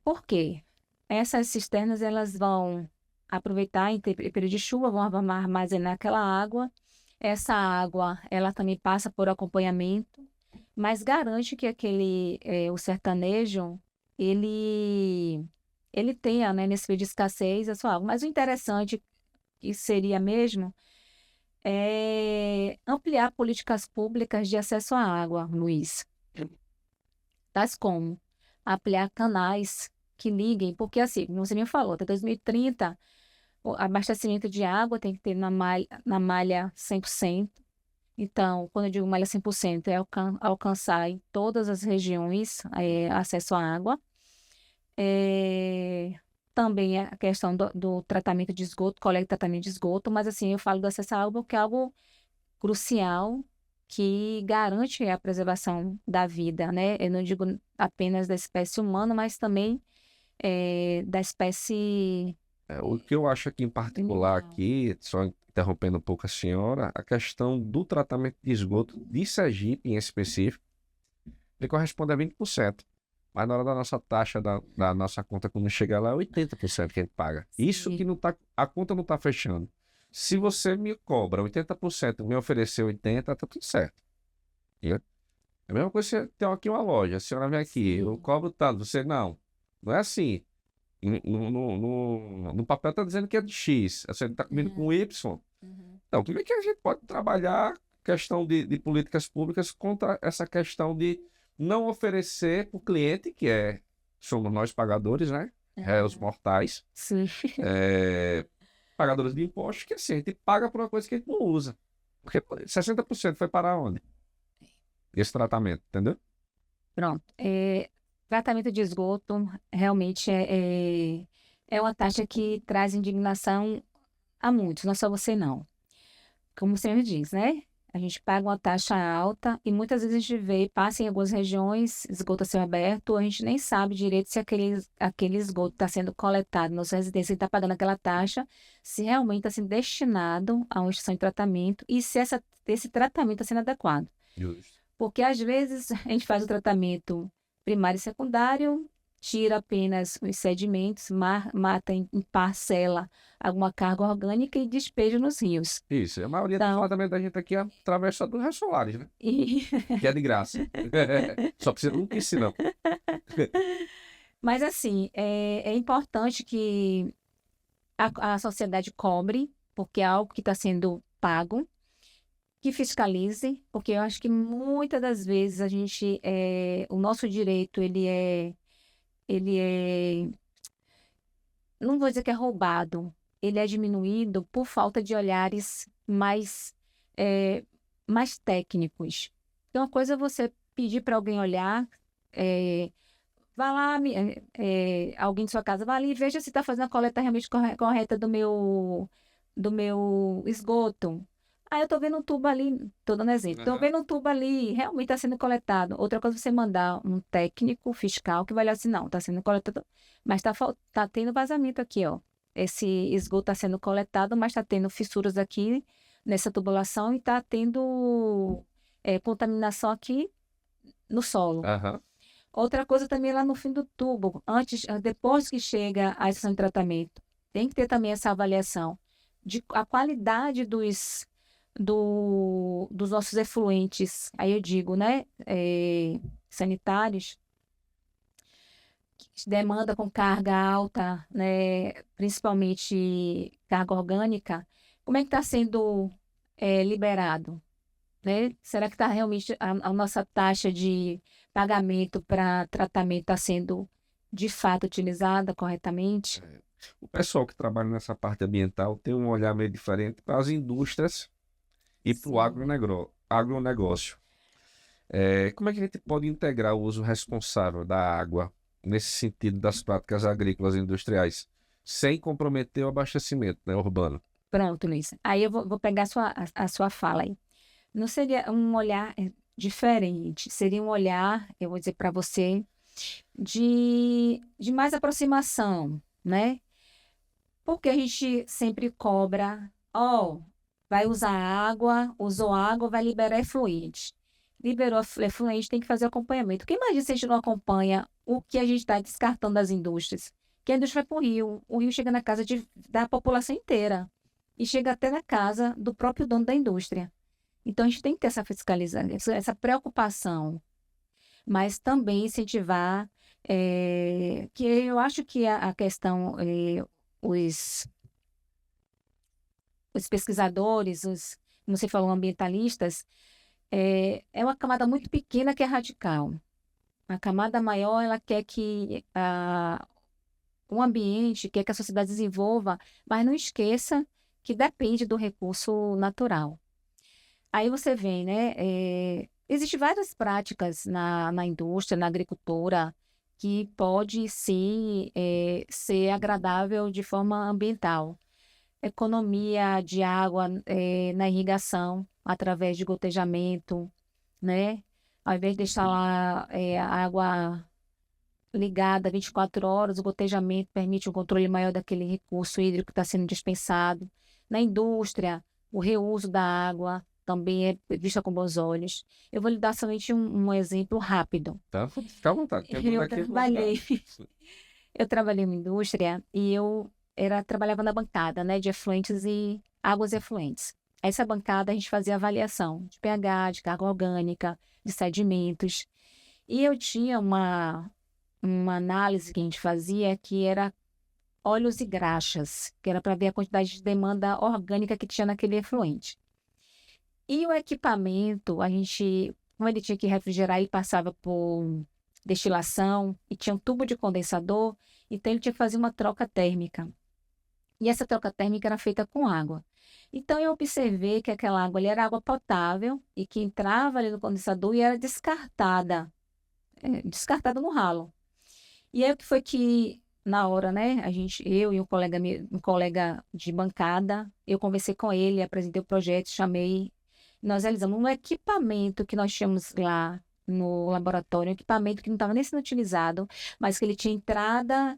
Por quê? Essas cisternas elas vão aproveitar em período de chuva, vão armazenar aquela água. Essa água ela também passa por acompanhamento, mas garante que o sertanejo ele tenha, né, nesse período de escassez a sua água. Mas o interessante que seria mesmo ampliar políticas públicas de acesso à água, Luiz. Tais como ampliar canais que liguem, porque assim, como você me falou, até 2030, o abastecimento de água tem que ter na malha 100%. Então, quando eu digo malha 100%, é alcançar em todas as regiões acesso à água. Também a questão do tratamento de esgoto, coleta e tratamento de esgoto, mas assim, eu falo do acesso à água porque é algo crucial que garante a preservação da vida, né? Eu não digo apenas da espécie humana, mas também da espécie O que eu acho aqui em particular animal. aqui, só interrompendo um pouco a senhora, a questão do tratamento de esgoto de Sergipe em específico, ele corresponde a 20%. Mas na hora da nossa taxa, da nossa conta, quando chegar lá, é 80% que a gente paga. Isso Sim. que não tá, a conta não está fechando. Se você me cobra 80%, me oferecer 80%, tá tudo certo. Entendeu? É a mesma coisa que você tem aqui uma loja, a senhora vem aqui, eu Sim. cobro tanto, você não é assim. No papel está dizendo que é de X, você está comigo com Y. Uhum. Então, como é que a gente pode trabalhar questão de políticas públicas contra essa questão de não oferecer para o cliente, somos nós pagadores, né? Os mortais, Sim. pagadores de impostos, que assim, a gente paga por uma coisa que a gente não usa. Porque 60% foi para onde? Esse tratamento, entendeu? Pronto. Tratamento de esgoto realmente é uma taxa que traz indignação a muitos, não é só você não. Como você me diz, né? A gente paga uma taxa alta e muitas vezes a gente passa em algumas regiões, esgoto a céu aberto, a gente nem sabe direito se aquele esgoto está sendo coletado na sua residência e está pagando aquela taxa, se realmente está sendo destinado a uma estação de tratamento e se esse tratamento está sendo adequado. Justo. Porque às vezes a gente faz o tratamento primário e secundário, tira apenas os sedimentos, mata em parcela alguma carga orgânica e despeja nos rios. Isso, a maioria do Então, tratamento da gente aqui é através dos raios solares, né? Que é de graça. Só precisa não piscina, não. mas assim, é importante que a sociedade cobre, porque é algo que está sendo pago. que fiscalize, porque eu acho que muitas das vezes o nosso direito, ele é, não vou dizer que é roubado, ele é diminuído por falta de olhares é, mais técnicos. Então, uma coisa é você pedir para alguém olhar, é, vá lá, alguém de sua casa, vá ali e veja se está fazendo a coleta realmente correta do meu esgoto. Aí eu tô vendo um tubo ali, tô dando exemplo, tô Aham. vendo um tubo ali, realmente está sendo coletado. Outra coisa é você mandar um técnico fiscal que vai olhar assim, não, está sendo coletado, mas tá tendo vazamento aqui, ó. Esse esgoto está sendo coletado, mas está tendo fissuras aqui nessa tubulação e está tendo contaminação aqui no solo. Aham. Outra coisa também é lá no fim do tubo, depois que chega a estação de tratamento, tem que ter também essa avaliação de a qualidade dos nossos efluentes, aí eu digo, né, sanitários, que demanda com carga alta, né, principalmente carga orgânica, como é que está sendo liberado? Né? Será que está realmente a nossa taxa de pagamento para tratamento está sendo de fato utilizada corretamente? O pessoal que trabalha nessa parte ambiental tem um olhar meio diferente para as indústrias e para o Sim. agronegócio. Como é que a gente pode integrar o uso responsável da água nesse sentido das práticas agrícolas e industriais, sem comprometer o abastecimento, né, urbano? Pronto, Luiz. Aí eu vou pegar a sua fala aí. Não seria um olhar diferente, seria um olhar, eu vou dizer para você, de mais aproximação, né? Porque a gente sempre cobra, ó, vai usar água, usou água, vai liberar efluente. Liberou efluente, tem que fazer acompanhamento. Porque imagina se a gente não acompanha o que a gente está descartando das indústrias. Que a indústria vai para o rio chega na casa da população inteira. E chega até na casa do próprio dono da indústria. Então, a gente tem que ter essa fiscalização, essa preocupação, mas também incentivar, que eu acho que a questão, os, os pesquisadores, como você falou, ambientalistas, é uma camada muito pequena que é radical. A camada maior, ela quer que o ambiente, quer que a sociedade desenvolva, mas não esqueça que depende do recurso natural. Aí você vê, né? Existem várias práticas na indústria, na agricultura, que pode sim ser agradável de forma ambiental. Economia de água na irrigação, através de gotejamento, né? Ao invés de deixar lá a água ligada 24 horas, o gotejamento permite um controle maior daquele recurso hídrico que está sendo dispensado. Na indústria, o reuso da água também é vista com bons olhos. Eu vou lhe dar somente um exemplo rápido. Tá? Fica à vontade. Eu trabalhei, eu trabalhei em indústria e trabalhava na bancada, né, de efluentes e águas efluentes. Essa bancada a gente fazia avaliação de pH, de carga orgânica, de sedimentos. E eu tinha uma análise que a gente fazia que era óleos e graxas, que era para ver a quantidade de demanda orgânica que tinha naquele efluente. E o equipamento, como ele tinha que refrigerar, ele passava por destilação e tinha um tubo de condensador, então ele tinha que fazer uma troca térmica. E essa troca térmica era feita com água. Então eu observei que aquela água ali era água potável e que entrava ali no condensador e era descartada no ralo. E aí o que foi que na hora, né, eu e um colega de bancada, eu conversei com ele, apresentei o projeto, chamei, nós realizamos um equipamento que nós tínhamos lá no laboratório, um equipamento que não estava nem sendo utilizado, mas que ele tinha entrada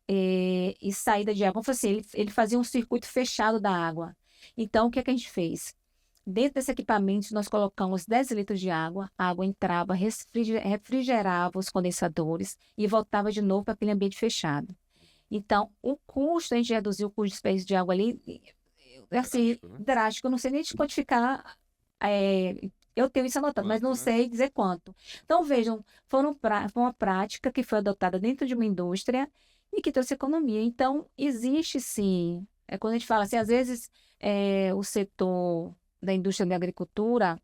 e saída de água. Como assim, ele fazia um circuito fechado da água. Então, o que é que a gente fez? Dentro desse equipamento, nós colocamos 10 litros de água, a água entrava, refrigerava os condensadores e voltava de novo para aquele ambiente fechado. Então, a gente reduziu o custo de desperdício de água ali, assim, Drástico, né? drástico. Eu não sei nem te quantificar, eu tenho isso anotado, mas Quanto, não né? sei dizer quanto. Então, vejam, foi uma prática que foi adotada dentro de uma indústria e que trouxe economia. Então, existe sim, quando a gente fala assim, às vezes o setor da indústria da agricultura,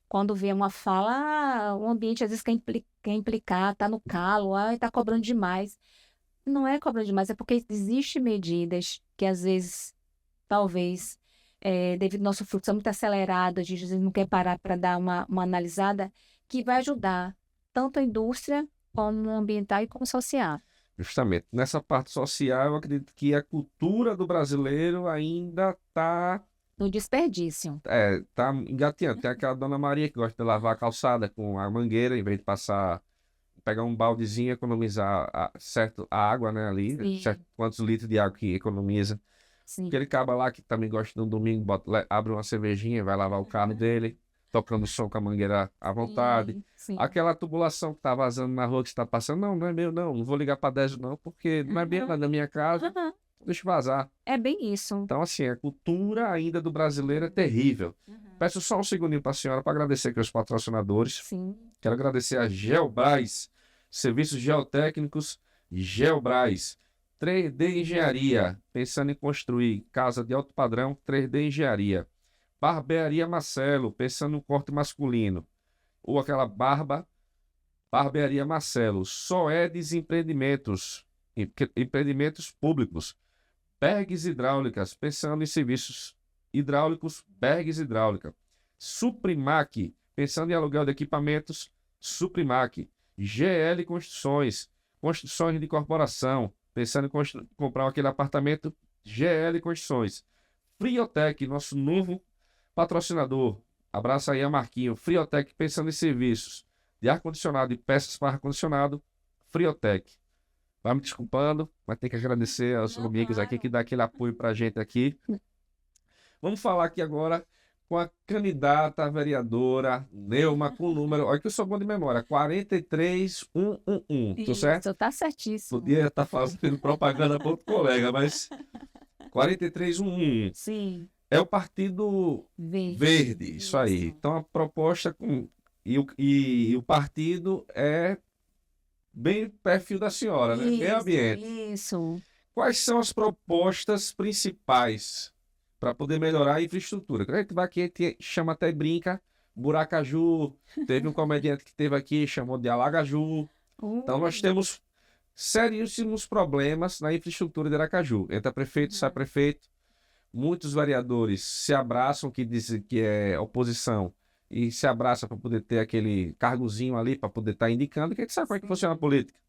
quando vê uma fala, o ambiente às vezes quer implicar, está no calo, está cobrando demais. Não é cobrando demais, é porque existem medidas que às vezes, talvez, devido ao nosso fluxo muito acelerado, a gente às vezes não quer parar para dar uma analisada, que vai ajudar tanto a indústria como ambiental e como social. Justamente. Nessa parte social, eu acredito que a cultura do brasileiro ainda está No desperdício. tá engateando. Tem aquela Dona Maria que gosta de lavar a calçada com a mangueira, em vez de pegar um baldezinho e economizar a água, né, ali, Sim. certo, quantos litros de água que economiza. Sim. Aquele caba lá que também gosta de um domingo, abre uma cervejinha, vai lavar o carro dele, tocando som com a mangueira à vontade. Sim. Aquela tubulação que tá vazando na rua que está passando, não é meu, não vou ligar para 10 não, porque não é bem lá na minha casa, deixa vazar. É bem isso. Então, assim, a cultura ainda do brasileiro é terrível. Peço só um segundinho para a senhora para agradecer aqui os patrocinadores. Sim. Quero agradecer a Geobras, Serviços Geotécnicos Geobras, 3D Engenharia, pensando em construir casa de alto padrão, 3D Engenharia. Barbearia Marcelo, pensando no corte masculino, ou aquela Barbearia Marcelo. Soedes Empreendimentos, empreendimentos públicos. Bergs Hidráulicas, pensando em serviços hidráulicos, Bergs Hidráulica. Suprimac, pensando em aluguel de equipamentos, Suprimac. GL Construções, construções de corporação, pensando em comprar aquele apartamento, GL Construções. Friotec, nosso novo patrocinador. Abraço aí a Marquinho. Friotec, pensando em serviços de ar-condicionado e peças para ar-condicionado, Friotec. Vai me desculpando, mas tem que agradecer aos amigos aqui que dá aquele apoio pra gente aqui. Vamos falar aqui agora com a candidata a vereadora Neuma, com o número, olha que eu sou bom de memória, 43111, tô certo? Isso, tá certíssimo. Podia estar fazendo propaganda para outro colega, mas 4311. Sim. É o Partido Verde, isso aí. Então a proposta e o partido é bem perfil da senhora, né? Meio ambiente. Isso. Quais são as propostas principais para poder melhorar a infraestrutura? A gente vai aqui, a gente chama até brinca, Buracaju, teve um comediante que teve aqui, chamou de Alagaju. Então nós temos seríssimos problemas na infraestrutura de Aracaju. Entra prefeito, sai prefeito. Muitos vereadores se abraçam, que dizem que é oposição, e se abraça para poder ter aquele cargozinho ali, para poder estar indicando, que a gente sabe como é que funciona a política.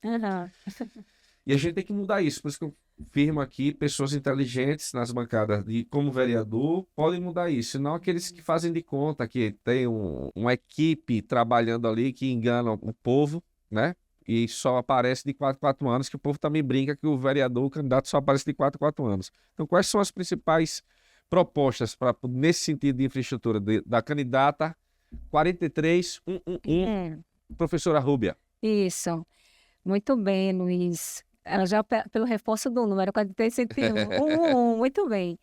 E a gente tem que mudar isso. Por isso que eu firmo aqui, pessoas inteligentes nas bancadas e como vereador podem mudar isso. Não aqueles que fazem de conta que tem uma equipe trabalhando ali que enganam o povo, né? E só aparece de 4 em 4 anos, que o povo também brinca que o vereador, o candidato, só aparece de 4 em 4 anos. Então, quais são as principais propostas nesse sentido de infraestrutura da candidata 43111, professora Rúbia? Isso. Muito bem, Luiz. Ela já pelo reforço do número 43111, muito bem.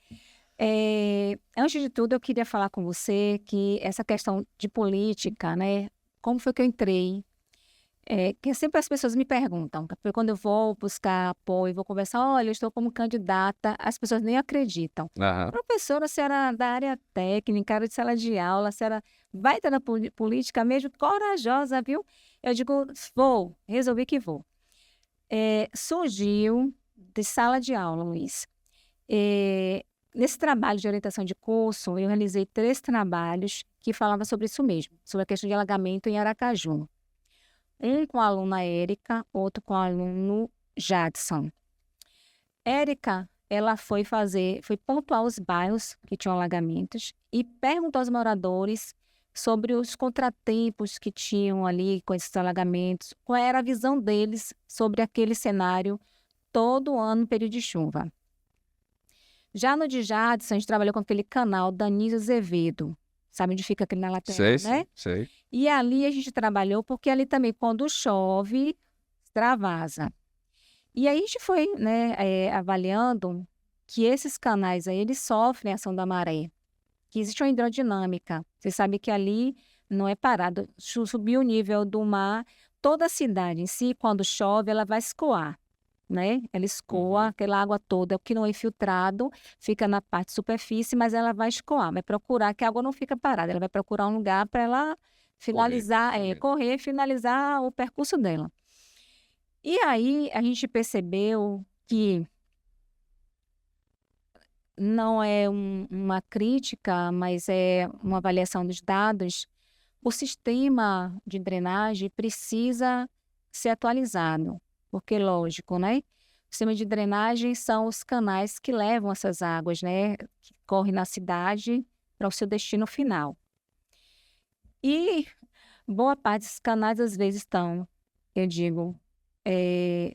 Antes de tudo, eu queria falar com você que essa questão de política, né? Como foi que eu entrei? Que sempre as pessoas me perguntam, porque quando eu vou buscar apoio, vou conversar, olha, eu estou como candidata, as pessoas nem acreditam. Professora, a senhora da área técnica, área de sala de aula, a senhora vai estar na política mesmo? Corajosa, viu? Eu digo, resolvi que vou. Surgiu de sala de aula, Luiz. Nesse trabalho de orientação de curso, eu realizei 3 trabalhos que falavam sobre isso mesmo, sobre a questão de alagamento em Aracaju. Um com a aluna Érica, outro com o aluno Jadson. Érica, ela foi pontuar os bairros que tinham alagamentos e perguntou aos moradores sobre os contratempos que tinham ali com esses alagamentos, qual era a visão deles sobre aquele cenário todo ano no período de chuva. Já no de Jadson, a gente trabalhou com aquele canal Danísio Azevedo. Sabe onde fica aquele na lateral, né? Sei. E ali a gente trabalhou, porque ali também, quando chove, extravasa. E aí a gente foi, né, avaliando que esses canais aí, eles sofrem a ação da maré, que existe uma hidrodinâmica. Você sabe que ali não é parado. Subir o nível do mar, toda a cidade em si, quando chove, ela vai escoar. né? Ela escoa aquela água toda, o que não é infiltrado fica na parte de superfície, mas ela vai escoar, vai procurar que a água não fica parada, ela vai procurar um lugar para ela finalizar, correr e finalizar o percurso dela. E aí a gente percebeu que não é uma crítica, mas é uma avaliação dos dados. O sistema de drenagem precisa ser atualizado, porque, lógico, né? O sistema de drenagem são os canais que levam essas águas, né? Que correm na cidade para o seu destino final. E boa parte desses canais, às vezes, estão, eu digo,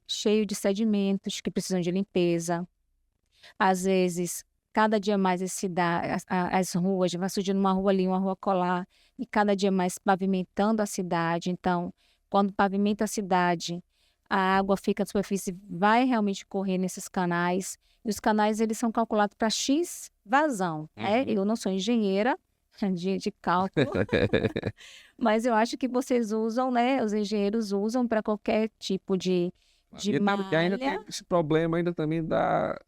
cheio de sedimentos que precisam de limpeza. Às vezes, cada dia mais as ruas, vai surgindo uma rua ali, uma rua colar, e cada dia mais pavimentando a cidade. Então, quando pavimenta a cidade, a água fica na superfície, vai realmente correr nesses canais. E os canais, eles são calculados para X vazão, né? Eu não sou engenheira de cálculo, mas eu acho que vocês usam, né? Os engenheiros usam para qualquer tipo de E ainda tem malha. esse problema ainda também da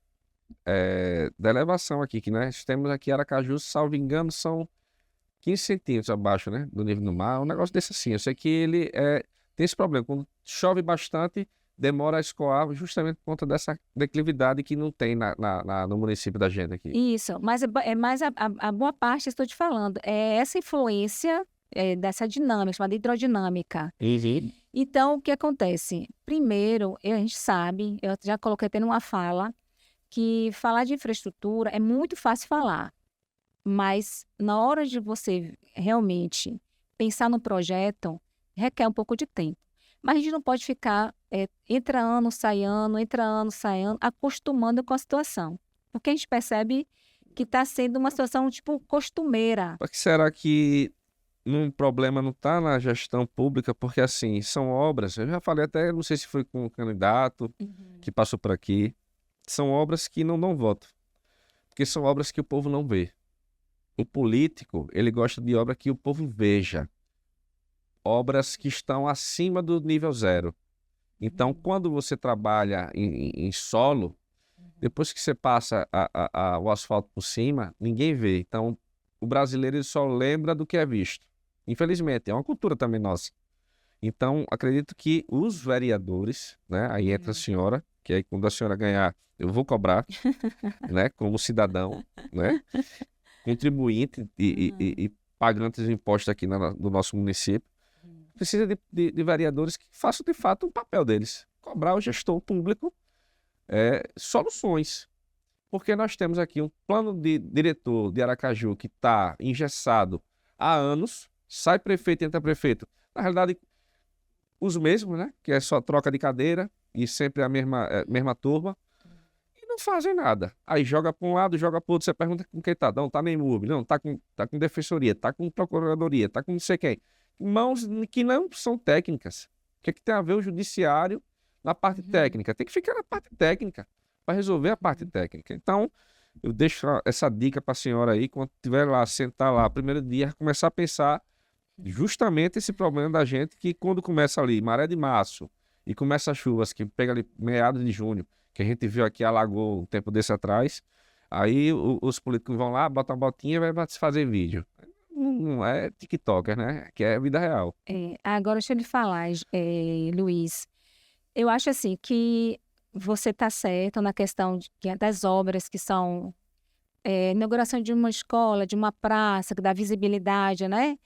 elevação aqui, que nós temos aqui Aracaju, salvo engano, são 15 centímetros abaixo, né, do nível do mar, um negócio desse assim. Eu sei que ele tem esse problema, quando chove bastante, demora a escoar justamente por conta dessa declividade que não tem no município da gente aqui. Isso, mas é mais a boa parte, estou te falando, é essa influência dessa dinâmica, chamada hidrodinâmica. Então, o que acontece? Primeiro, a gente sabe, eu já coloquei até numa fala, que falar de infraestrutura é muito fácil falar, mas na hora de você realmente pensar no projeto, requer um pouco de tempo. Mas a gente não pode ficar entra ano, sai ano, acostumando com a situação. Porque a gente percebe que está sendo uma situação, tipo, costumeira. Por que será que um problema não está na gestão pública? Porque, assim, são obras, eu já falei até, não sei se foi com um candidato que passou por aqui, são obras que não dão voto, porque são obras que o povo não vê. O político, ele gosta de obra que o povo veja. Obras que estão acima do nível zero. Então, quando você trabalha em solo, depois que você passa o asfalto por cima, ninguém vê. Então, o brasileiro ele só lembra do que é visto. Infelizmente, é uma cultura também nossa. Então, acredito que os vereadores, né, aí entra a senhora, que aí quando a senhora ganhar, eu vou cobrar, né, como cidadão, né, contribuinte e pagante de impostos aqui do nosso município. Precisa de vereadores que façam de fato o papel deles, cobrar ao gestor público soluções. Porque nós temos aqui um plano de diretor de Aracaju que está engessado há anos, sai prefeito, entra prefeito. Na realidade, os mesmos, né? Que é só troca de cadeira e sempre a mesma turma. E não fazem nada. Aí joga para um lado, joga para o outro. Você pergunta com quem tá. Não, tá nem MUB, não, tá com defensoria, tá com procuradoria, tá com não sei quem. Mãos que não são técnicas. O que tem a ver o judiciário na parte técnica? Tem que ficar na parte técnica para resolver a parte técnica. Então, eu deixo essa dica para a senhora aí, quando estiver lá, sentar lá, primeiro dia, começar a pensar justamente esse problema da gente, que quando começa ali, maré de março, e começa as chuvas, que pega ali meados de junho, que a gente viu aqui, alagou um tempo desse atrás, aí os políticos vão lá, botam a botinha e vai fazer vídeo. Não é TikToker, né? Que é vida real. Agora, deixa eu lhe falar, Luiz. Eu acho assim que você está certo na questão das obras que são inauguração de uma escola, de uma praça, que dá visibilidade, né?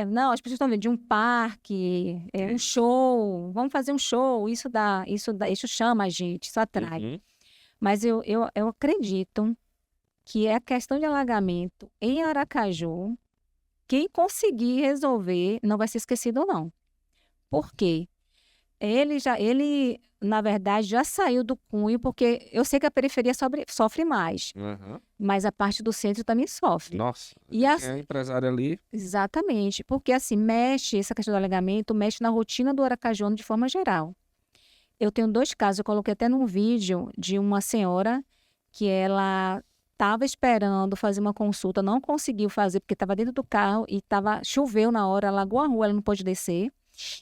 Não, as pessoas estão vendo de um parque, um show, vamos fazer um show, isso chama a gente, isso atrai. Mas eu acredito que é a questão de alagamento em Aracaju, quem conseguir resolver não vai ser esquecido, não. Por quê? Ele, na verdade, já saiu do cunho, porque eu sei que a periferia sofre mais, mas a parte do centro também sofre. Nossa, e é empresário ali. Exatamente, porque assim, essa questão do alagamento mexe na rotina do aracajuano de forma geral. Eu tenho 2 casos, eu coloquei até num vídeo de uma senhora que ela estava esperando fazer uma consulta, não conseguiu fazer porque estava dentro do carro e choveu na hora, alagou a rua, ela não pôde descer.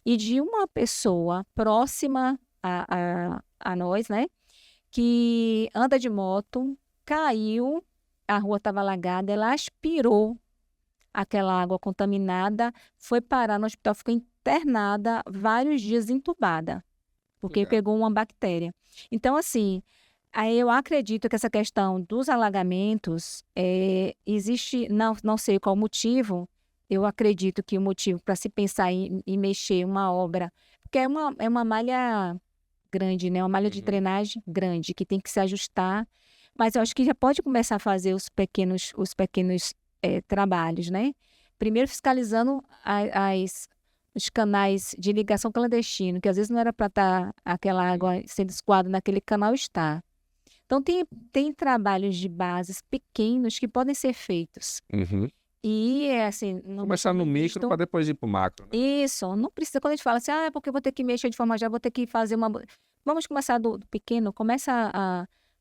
E de uma pessoa próxima a nós, né? Que anda de moto, caiu, a rua estava alagada, ela aspirou aquela água contaminada, foi parar no hospital, ficou internada vários dias entubada, porque Legal. pegou uma bactéria. Então, assim, aí eu acredito que essa questão dos alagamentos, existe, não sei qual o motivo, eu acredito que o motivo para se pensar em mexer uma obra, porque é uma malha grande, né? Uma malha de Uhum. drenagem grande, que tem que se ajustar, mas eu acho que já pode começar a fazer os pequenos trabalhos, né? Primeiro fiscalizando os canais de ligação clandestino, que às vezes não era para estar aquela água sendo escoada naquele canal, está. Então, tem trabalhos de bases pequenos que podem ser feitos. Uhum. E, assim, não Começar no micro visto- para depois ir pro macro, né? Isso, não precisa, quando a gente fala assim, é porque eu vou ter que mexer de forma já, vou ter que fazer uma. Vamos começar do pequeno, começa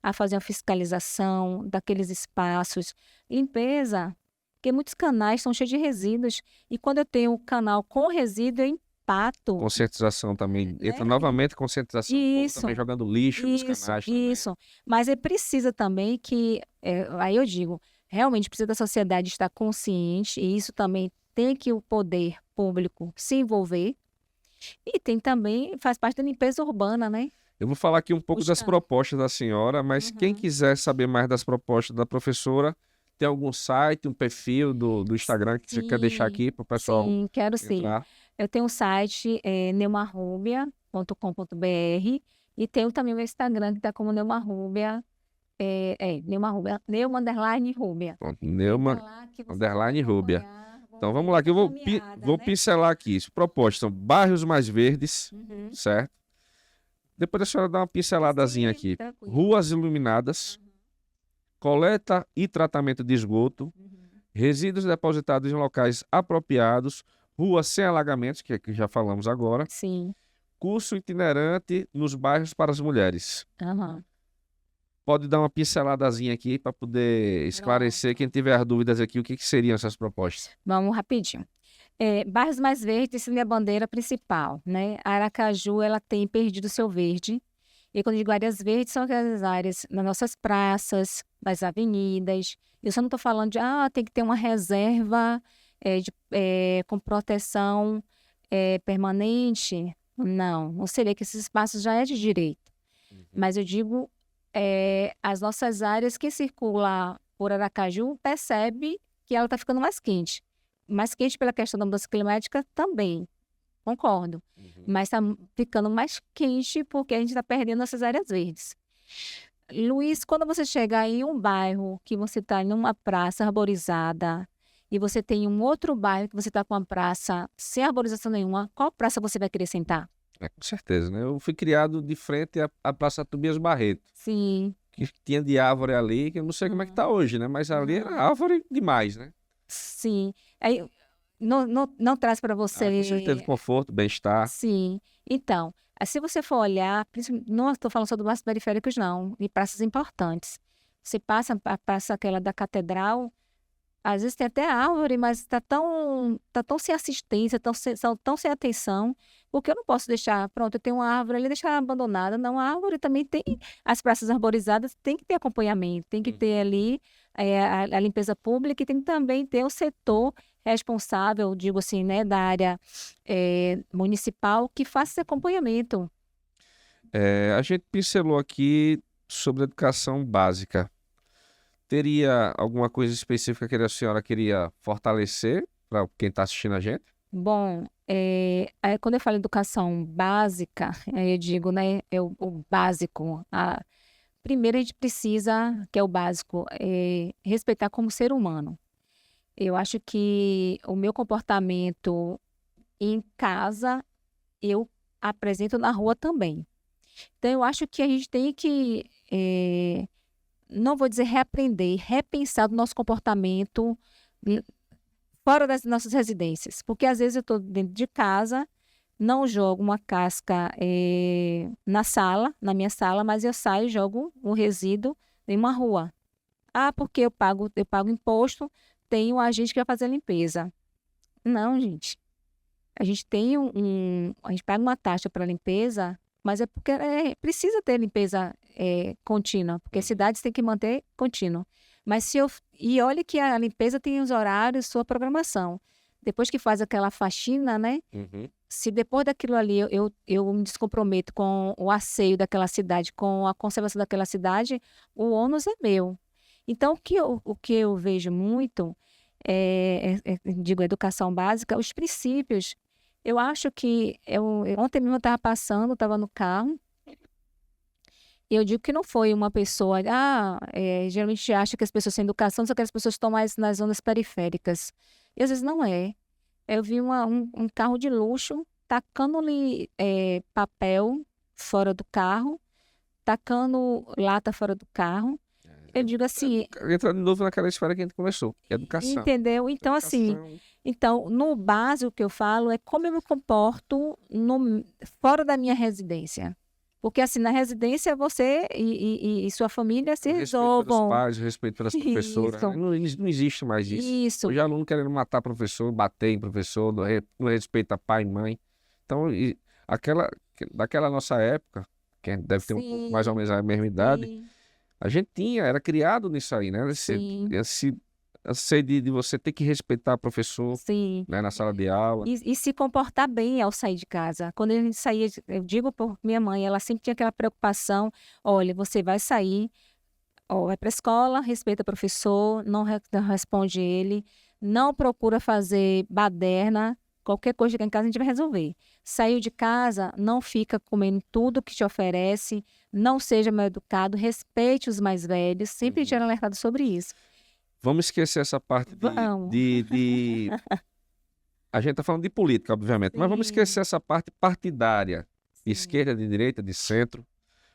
a fazer uma fiscalização daqueles espaços, limpeza, porque muitos canais estão cheios de resíduos, e quando eu tenho um canal com resíduo, eu empato, Conscientização também. Entra né? novamente conscientização. O povo Isso, também jogando lixo nos isso, canais também. isso. Mas é precisa também que, aí eu digo, realmente precisa da sociedade estar consciente, e isso também tem que o poder público se envolver, e tem também, faz parte da limpeza urbana, né? Eu vou falar aqui um pouco das Buscar. propostas da senhora, mas quem Uhum. quiser saber mais das propostas da professora, tem algum site, um perfil do Instagram que você quer deixar Sim, aqui para o pessoal sim, quero sim. entrar? Eu tenho um site, neumarrubia.com.br, e tenho também o meu Instagram, que está como Neumarrubia, Neuma_Rúbia. Pronto, Entra Neuma lá que você underline vai Rúbia. acompanhar, Então vamos lá, que eu essa vou, caminhada, vou né? pincelar aqui. As propostas são bairros mais verdes, Uhum. certo? Depois a senhora dá uma pinceladazinha Sim, aqui. tranquilo. Ruas iluminadas, coleta e tratamento de esgoto, Uhum. resíduos depositados em locais apropriados, ruas sem alagamentos, que já falamos agora, Sim. curso itinerante nos bairros para as mulheres. Aham. Pode dar uma pinceladazinha aqui para poder esclarecer quem tiver dúvidas aqui, o que seriam essas propostas. Vamos rapidinho. Bairros mais verdes, minha bandeira principal, né? A Aracaju, ela tem perdido seu verde. E quando eu digo áreas verdes, são aquelas áreas nas nossas praças, nas avenidas. Eu só não estou falando de, tem que ter uma reserva com proteção permanente. Não seria que esses espaços já é de direito. Mas eu digo, as nossas áreas que circulam por Aracaju percebe que ela está ficando mais quente. Mais quente pela questão da mudança climática também, concordo. Mas está ficando mais quente porque a gente está perdendo essas áreas verdes. Luiz, quando você chegar em um bairro que você está em uma praça arborizada e você tem um outro bairro que você está com uma praça sem arborização nenhuma, qual praça você vai querer sentar? Com certeza, né? Eu fui criado de frente à Praça Tobias Barreto, Sim, que tinha de árvore ali, que eu não sei como é que tá hoje, né? Mas ali era árvore demais, né? sim. Aí, não traz para Com certeza, você. conforto, bem-estar. Sim. Então, se você for olhar, não estou falando só do bairros periféricos, não, de praças importantes. Você passa a praça aquela da Catedral, às vezes tem até árvore, mas está tão sem assistência, tão sem atenção, porque eu não posso deixar, pronto, eu tenho uma árvore ali, deixar abandonada. Não, a árvore também tem, as praças arborizadas tem que ter acompanhamento, tem que ter ali a limpeza pública, e tem que também ter o setor responsável, digo assim, né, da área municipal, que faça esse acompanhamento. A gente pincelou aqui sobre educação básica. Teria alguma coisa específica que a senhora queria fortalecer para quem está assistindo a gente? Bom, aí quando eu falo educação básica, aí eu digo, né, o básico. Primeiro a gente precisa, que é o básico, respeitar como ser humano. Eu acho que o meu comportamento em casa, eu apresento na rua também. Então, eu acho que a gente tem que, não vou dizer reaprender, repensar do nosso comportamento fora das nossas residências. Porque às vezes eu estou dentro de casa, não jogo uma casca na minha sala, mas eu saio e jogo um resíduo em uma rua. Porque eu pago imposto, tem um agente que vai fazer a limpeza. Não, gente. A gente tem a gente paga uma taxa para limpeza, mas é porque precisa ter limpeza contínua, porque as cidades têm que manter contínuo. Mas e olha que a limpeza tem os horários, sua programação. Depois que faz aquela faxina, né? Uhum. Se depois daquilo ali eu me descomprometo com o asseio daquela cidade, com a conservação daquela cidade, o ônus é meu. Então, o que eu vejo muito, digo, educação básica, os princípios. Eu acho que ontem mesmo eu estava passando, estava no carro, e eu digo que não foi uma pessoa. Geralmente acha que as pessoas sem educação são aquelas pessoas que estão mais nas zonas periféricas. E às vezes não é. Eu vi um carro de luxo tacando-lhe papel fora do carro, tacando lata fora do carro. Eu digo assim, Entra de novo naquela esfera que a gente começou, que é educação. entendeu? Então, assim, no básico que eu falo é como eu me comporto fora da minha residência. Porque, assim, na residência você e sua família se Respeito pelos resolvam. pais, respeito pelas professoras. Isso. Não existe mais isso. Isso. Hoje aluno querendo matar professor, bater em professor, não respeita pai e mãe. Então, daquela nossa época, que a gente deve ter Sim, mais ou menos a mesma idade, sim, a gente era criado nisso aí, né? sim, Esse de você ter que respeitar o professor, sim. né, na sala de aula. E se comportar bem ao sair de casa. Quando a gente saía, eu digo por minha mãe, ela sempre tinha aquela preocupação: olha, você vai sair, vai para a escola, respeita o professor, não responde ele, não procura fazer baderna, qualquer coisa que em casa a gente vai resolver. Saiu de casa, não fica comendo tudo que te oferece, não seja mal educado, respeite os mais velhos, sempre tinha alertado sobre isso. Vamos esquecer essa parte Vamos. A gente está falando de política, obviamente, mas vamos Sim. esquecer essa parte partidária, Sim. esquerda, de direita, de centro.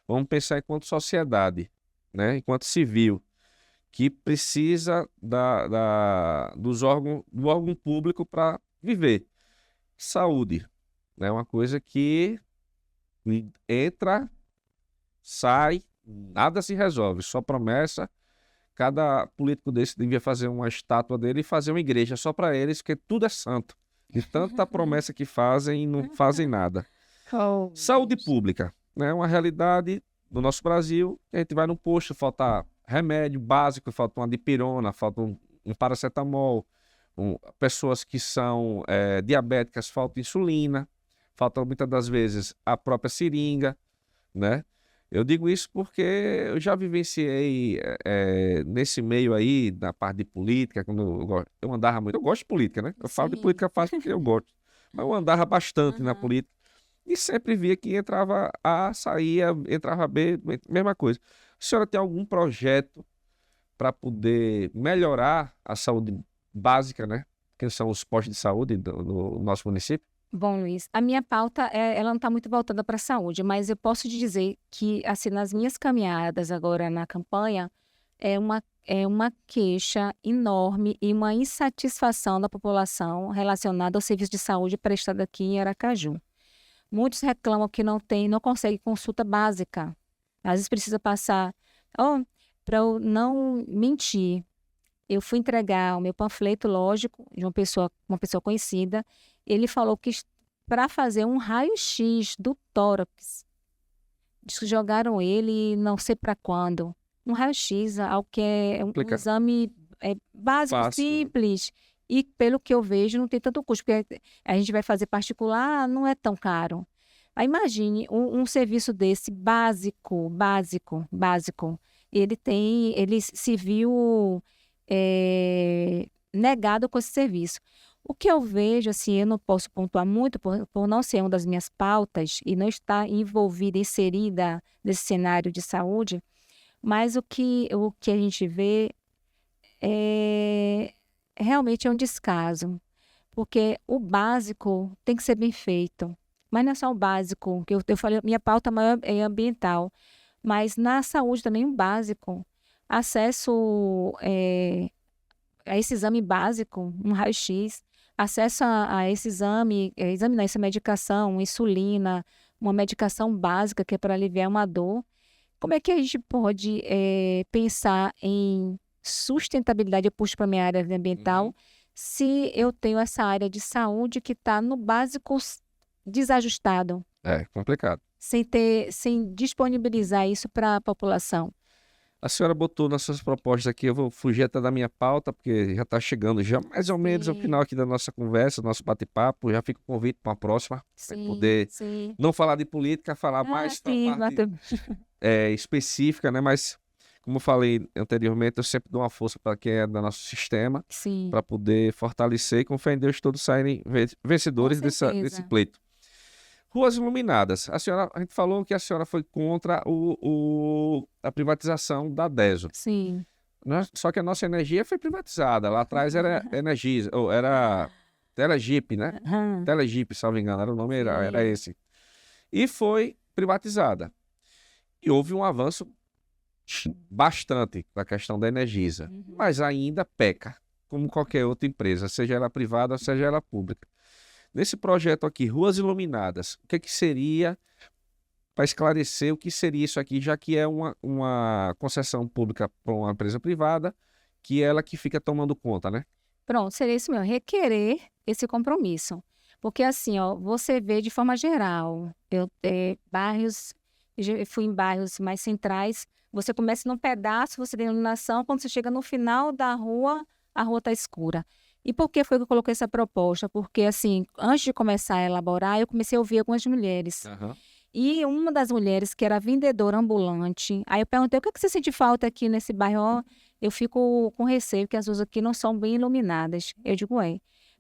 Vamos pensar enquanto sociedade, né? Enquanto civil, que precisa do órgão público para viver. Saúde, né? Uma coisa que entra, sai, nada se resolve, só promessa. Cada político desse devia fazer uma estátua dele e fazer uma igreja só para eles, porque tudo é santo. De tanta promessa que fazem e não fazem nada. Saúde pública, né? Uma realidade do nosso Brasil. A gente vai num posto, falta remédio básico, falta uma dipirona, falta um paracetamol. Pessoas que são diabéticas, falta insulina, falta muitas das vezes a própria seringa, né? Eu digo isso porque eu já vivenciei nesse meio aí, na parte de política, quando eu andava muito. Eu gosto de política, né? Eu falo de Sim. política fácil porque eu gosto. Mas eu andava bastante na Aham. política e sempre via que entrava A, saía, entrava B, mesma coisa. A senhora tem algum projeto para poder melhorar a saúde básica, né? Que são os postos de saúde do nosso município? Bom, Luiz, a minha pauta, ela não está muito voltada para a saúde, mas eu posso te dizer que, assim, nas minhas caminhadas agora na campanha, é uma queixa enorme e uma insatisfação da população relacionada ao serviço de saúde prestado aqui em Aracaju. Muitos reclamam que não consegue consulta básica. Às vezes precisa passar. Para eu não mentir, eu fui entregar o meu panfleto, lógico, de uma pessoa conhecida. Ele falou que para fazer um raio-x do tórax, diz que jogaram ele não sei para quando. Um raio-x, algo que é um exame básico, Fácil, né? simples. E pelo que eu vejo, não tem tanto custo, porque a gente vai fazer particular, não é tão caro. Aí imagine um serviço desse básico. Ele se viu negado com esse serviço. O que eu vejo, assim, eu não posso pontuar muito por não ser uma das minhas pautas e não estar envolvida, inserida nesse cenário de saúde, mas o que a gente vê realmente é um descaso, porque o básico tem que ser bem feito, mas não é só o básico, que eu falei, minha pauta maior é ambiental, mas na saúde também o básico, acesso a esse exame básico, um raio-x, acesso a esse exame não, essa medicação, insulina, uma medicação básica que é para aliviar uma dor. Como é que a gente pode pensar em sustentabilidade, eu puxo para a minha área ambiental, se eu tenho essa área de saúde que está no básico desajustado? É complicado. sem disponibilizar isso para a população. A senhora botou nas suas propostas aqui, eu vou fugir até da minha pauta, porque já está chegando já mais ou menos ao Sim. final aqui da nossa conversa, do nosso bate-papo. Já fica o convite para uma próxima, para Sim, poder sim. não falar de política, falar mais da Sim, parte específica, né? Mas, como eu falei anteriormente, eu sempre dou uma força para quem é do nosso sistema, sim, para poder fortalecer e com fé em Deus todos saírem vencedores com desse certeza. pleito. Ruas iluminadas. A gente falou que a senhora foi contra a privatização da DESO. Sim. Só que a nossa energia foi privatizada. Lá atrás era Energisa, ou era Telegip, né? Aham. Telegip, se não me engano, era o nome, era Sim. esse. E foi privatizada. E houve um avanço bastante na questão da Energisa, mas ainda peca, como qualquer outra empresa, seja ela privada, seja ela pública. Nesse projeto aqui, Ruas Iluminadas, o que seria, para esclarecer o que seria isso aqui, já que é uma concessão pública para uma empresa privada, que é ela que fica tomando conta, né? Pronto, seria isso mesmo, requerer esse compromisso. Porque assim, ó, você vê de forma geral, eu fui em bairros mais centrais, você começa num pedaço, você tem iluminação, quando você chega no final da rua, a rua está escura. E por que foi que eu coloquei essa proposta? Porque assim, antes de começar a elaborar, eu comecei a ouvir algumas mulheres. E uma das mulheres, que era vendedora ambulante, aí eu perguntei, o que você sente falta aqui nesse bairro? Ó, eu fico com receio que as ruas aqui não são bem iluminadas. Eu digo,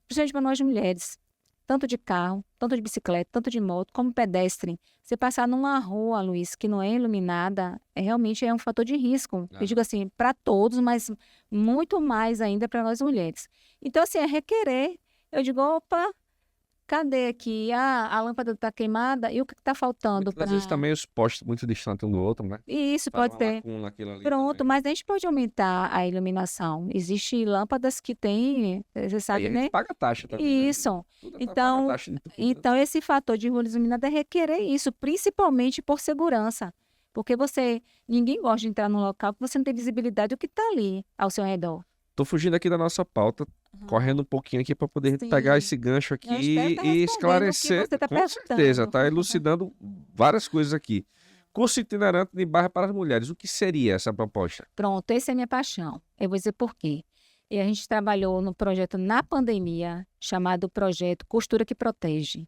principalmente para nós mulheres, tanto de carro, tanto de bicicleta, tanto de moto, como pedestre. Você passar numa rua, Luiz, que não é iluminada, realmente é um fator de risco. Eu digo assim, para todos, mas muito mais ainda para nós mulheres. Então, assim, é requerer. Eu digo, opa, cadê aqui? A lâmpada está queimada e o que está faltando? Muitas vezes também os postes muito distantes um do outro, né? Isso, Faz pode uma ter. lacuna naquilo ali Pronto, também. mas a gente pode aumentar a iluminação. Existem lâmpadas que têm, você Aí sabe, a né? gente paga taxa também, né? Isso. Tudo paga Então, taxa de tudo. então, esse fator de rua iluminada é requerer isso, principalmente por segurança. Porque ninguém gosta de entrar num local que você não tem visibilidade do que está ali ao seu redor. Tô fugindo aqui da nossa pauta, correndo um pouquinho aqui para poder pegar esse gancho aqui Eu espero estar e respondendo o que esclarecer. você está Com certeza, perguntando. tá elucidando várias coisas aqui. Curso itinerante de bairro para as mulheres. O que seria essa proposta? Pronto, essa é a minha paixão. Eu vou dizer por quê. E a gente trabalhou no projeto na pandemia, chamado Projeto Costura que Protege.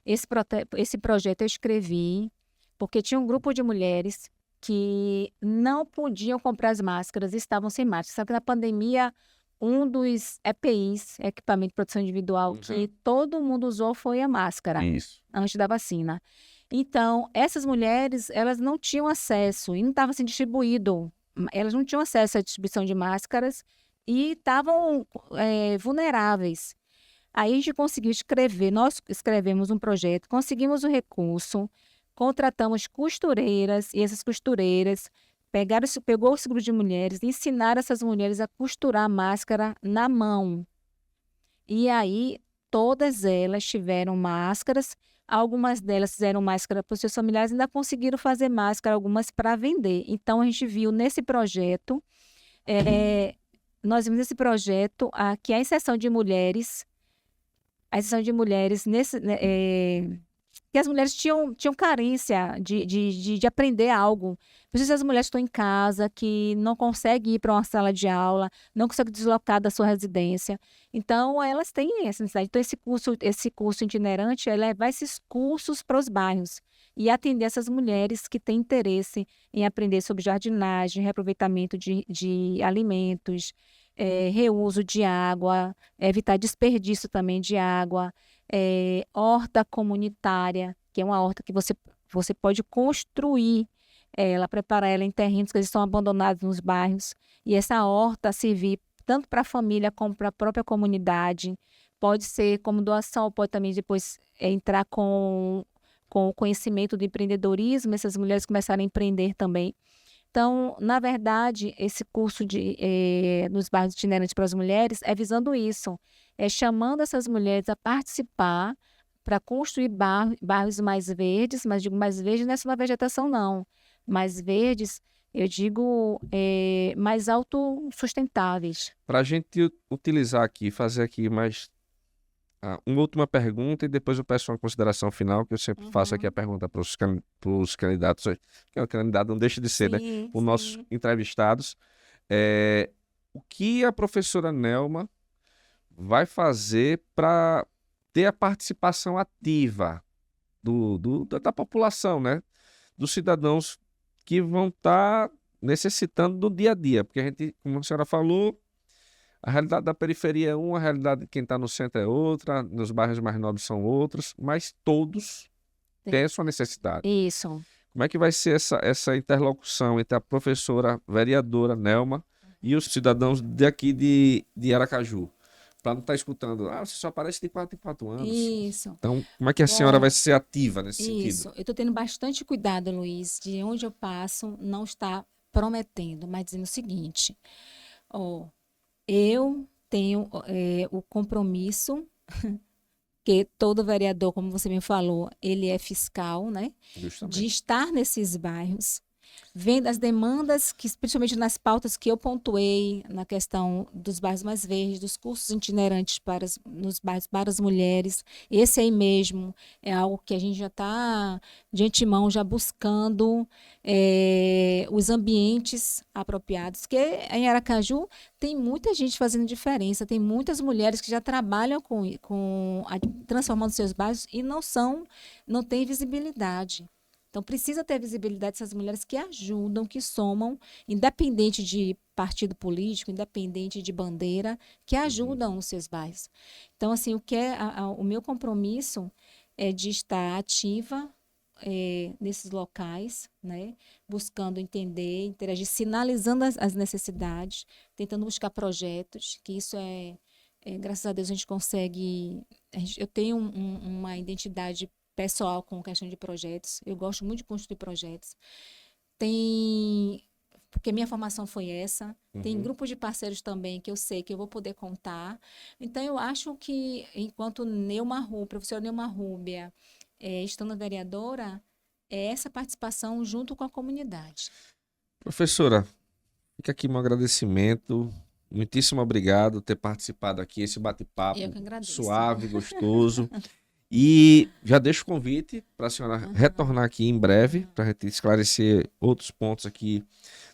Esse projeto eu escrevi porque tinha um grupo de mulheres que não podiam comprar as máscaras e estavam sem máscara. Sabe que na pandemia, um dos EPIs, Equipamento de Proteção Individual, que todo mundo usou foi a máscara, Isso. antes da vacina. Então, essas mulheres, elas não tinham acesso e não estava sendo distribuído. Elas não tinham acesso à distribuição de máscaras e estavam vulneráveis. Aí a gente conseguiu escrever, nós escrevemos um projeto, conseguimos o recurso, contratamos costureiras e essas costureiras pegou esse grupo de mulheres e ensinaram essas mulheres a costurar a máscara na mão. E aí todas elas tiveram máscaras, algumas delas fizeram máscara para os seus familiares e ainda conseguiram fazer máscara, algumas para vender. Então a gente viu nesse projeto, nós vimos nesse projeto que a inserção de mulheres que as mulheres tinham carência de aprender algo. Por isso as mulheres estão em casa, que não conseguem ir para uma sala de aula, não conseguem deslocar da sua residência. Então, elas têm essa necessidade. Então, esse curso itinerante é levar esses cursos para os bairros e atender essas mulheres que têm interesse em aprender sobre jardinagem, reaproveitamento de alimentos, reuso de água, evitar desperdício também de água, horta comunitária, que é uma horta que você pode construir ela, preparar ela em terrenos que eles estão abandonados nos bairros, e essa horta servir tanto para a família como para a própria comunidade. Pode ser como doação, pode também depois entrar com o conhecimento do empreendedorismo, essas mulheres começarem a empreender também. Então, na verdade, esse curso nos bairros itinerantes para as mulheres é visando isso, chamando essas mulheres a participar para construir bairros mais verdes, mas digo mais verdes não é só na vegetação, não. Mais verdes, eu digo mais autossustentáveis. Para a gente utilizar aqui, fazer aqui mais uma última pergunta e depois eu peço uma consideração final, que eu sempre faço aqui a pergunta para os candidatos, que o candidato não deixa de ser, né? Sim, Os nossos sim. entrevistados. O que a professora Nelma vai fazer para ter a participação ativa da população, né? Dos cidadãos que vão estar necessitando do dia a dia, porque a gente, como a senhora falou, a realidade da periferia é uma, a realidade de quem está no centro é outra, nos bairros mais nobres são outros, mas todos têm a sua necessidade. Isso. Como é que vai ser essa interlocução entre a professora vereadora Nelma e os cidadãos daqui de Aracaju? Para não estar escutando, você só aparece de 4 em 4 anos. Isso. Então, como é que a senhora vai Bom, ser ativa nesse sentido? isso. Eu estou tendo bastante cuidado, Luiz, de onde eu passo não estar prometendo, mas dizendo o seguinte: ó, eu tenho o compromisso que todo vereador, como você me falou, ele é fiscal, né? De Justamente. estar nesses bairros, vendo as demandas, que, principalmente nas pautas que eu pontuei, na questão dos bairros mais verdes, dos cursos itinerantes nos bairros para as mulheres. Esse aí mesmo é algo que a gente já está, de antemão, já buscando os ambientes apropriados. Porque em Aracaju tem muita gente fazendo diferença, tem muitas mulheres que já trabalham transformando seus bairros e não têm visibilidade. Então, precisa ter visibilidade dessas mulheres que ajudam, que somam, independente de partido político, independente de bandeira, que ajudam os seus bairros. Então, assim, o meu compromisso é de estar ativa nesses locais, né? Buscando entender, interagir, sinalizando as necessidades, tentando buscar projetos, que isso graças a Deus a gente consegue. Eu tenho uma identidade pessoal com questão de projetos. Eu gosto muito de construir projetos. Porque minha formação foi essa. Tem grupos de parceiros também que eu sei que eu vou poder contar. Então, eu acho que, enquanto professora Neuma Rúbia, estando vereadora, é essa participação junto com a comunidade. Professora, fica aqui meu agradecimento. Muitíssimo obrigado por ter participado aqui, esse Eu bate-papo que agradeço. suave, gostoso. E já deixo o convite para a senhora retornar aqui em breve, para a gente esclarecer outros pontos aqui,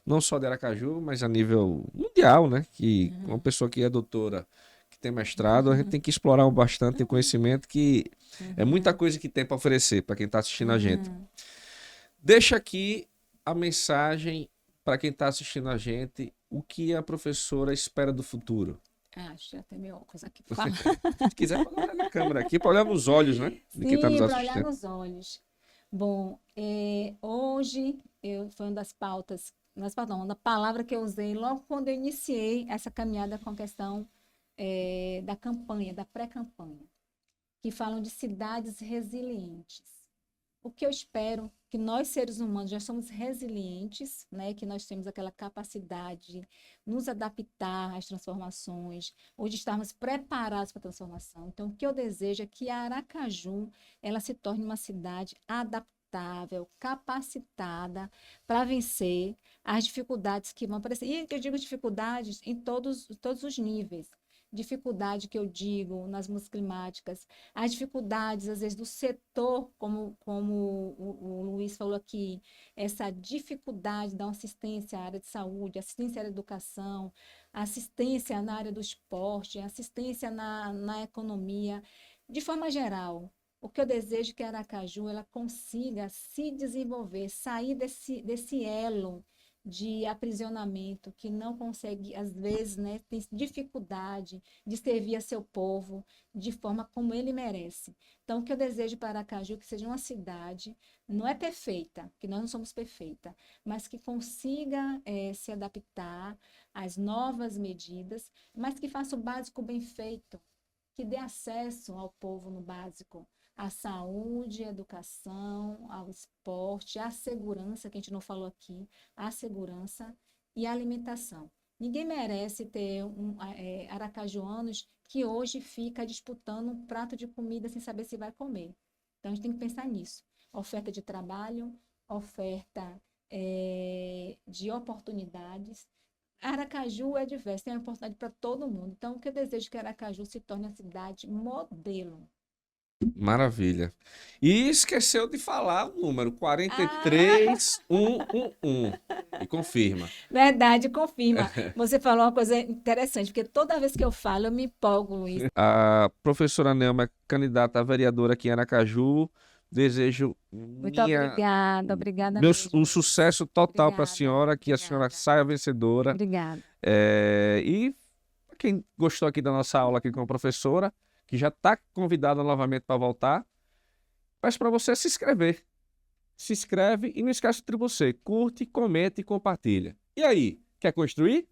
não só de Aracaju, mas a nível mundial, né? Que uma pessoa que é doutora, que tem mestrado, a gente tem que explorar bastante o conhecimento, que é muita coisa que tem para oferecer para quem está assistindo a gente. Deixa aqui a mensagem para quem está assistindo a gente, o que a professora espera do futuro. Deixa eu ter meu óculos aqui. Se quiser, pode olhar na câmera aqui, para olhar nos olhos, né? De quem está nos Sim, para olhar assistindo. nos olhos. Bom, hoje foi uma das pautas, uma palavra que eu usei logo quando eu iniciei essa caminhada com a questão da campanha, da pré-campanha, que falam de cidades resilientes. O que eu espero que nós, seres humanos, já somos resilientes, né? Que nós temos aquela capacidade de nos adaptar às transformações, ou de estarmos preparados para a transformação. Então, o que eu desejo é que a Aracaju ela se torne uma cidade adaptável, capacitada para vencer as dificuldades que vão aparecer. E eu digo dificuldades em todos os níveis. Dificuldade que eu digo nas mudanças climáticas, as dificuldades, às vezes, do setor, como o Luiz falou aqui, essa dificuldade da assistência à área de saúde, assistência à área de educação, assistência na área do esporte, assistência na economia, de forma geral. O que eu desejo é que a Aracaju ela consiga se desenvolver, sair desse elo de aprisionamento, que não consegue, às vezes, né, tem dificuldade de servir a seu povo de forma como ele merece. Então, o que eu desejo para Aracaju é que seja uma cidade, não é perfeita, que nós não somos perfeita, mas que consiga se adaptar às novas medidas, mas que faça o básico bem feito, que dê acesso ao povo no básico, à saúde, à educação, ao esporte, à segurança, que a gente não falou aqui, à segurança e à alimentação. Ninguém merece ter aracajuanos que hoje fica disputando um prato de comida sem saber se vai comer. Então, a gente tem que pensar nisso. Oferta de trabalho, oferta de oportunidades, Aracaju é diverso, tem uma oportunidade para todo mundo. Então, o que eu desejo é que Aracaju se torne a cidade modelo. Maravilha. E esqueceu de falar o número 43111. E confirma. Verdade, confirma. Você falou uma coisa interessante, porque toda vez que eu falo, eu me empolgo com isso. A professora Nelma é candidata a vereadora aqui em Aracaju. Desejo Muito obrigada um mesmo. sucesso total para a Obrigada, senhora, que a senhora obrigada. saia vencedora. Obrigada. E quem gostou aqui da nossa aula aqui com a professora, que já está convidada novamente para voltar, peço para você se inscrever. Se inscreve e não esquece de você. Curte, comente e compartilha. E aí, quer construir?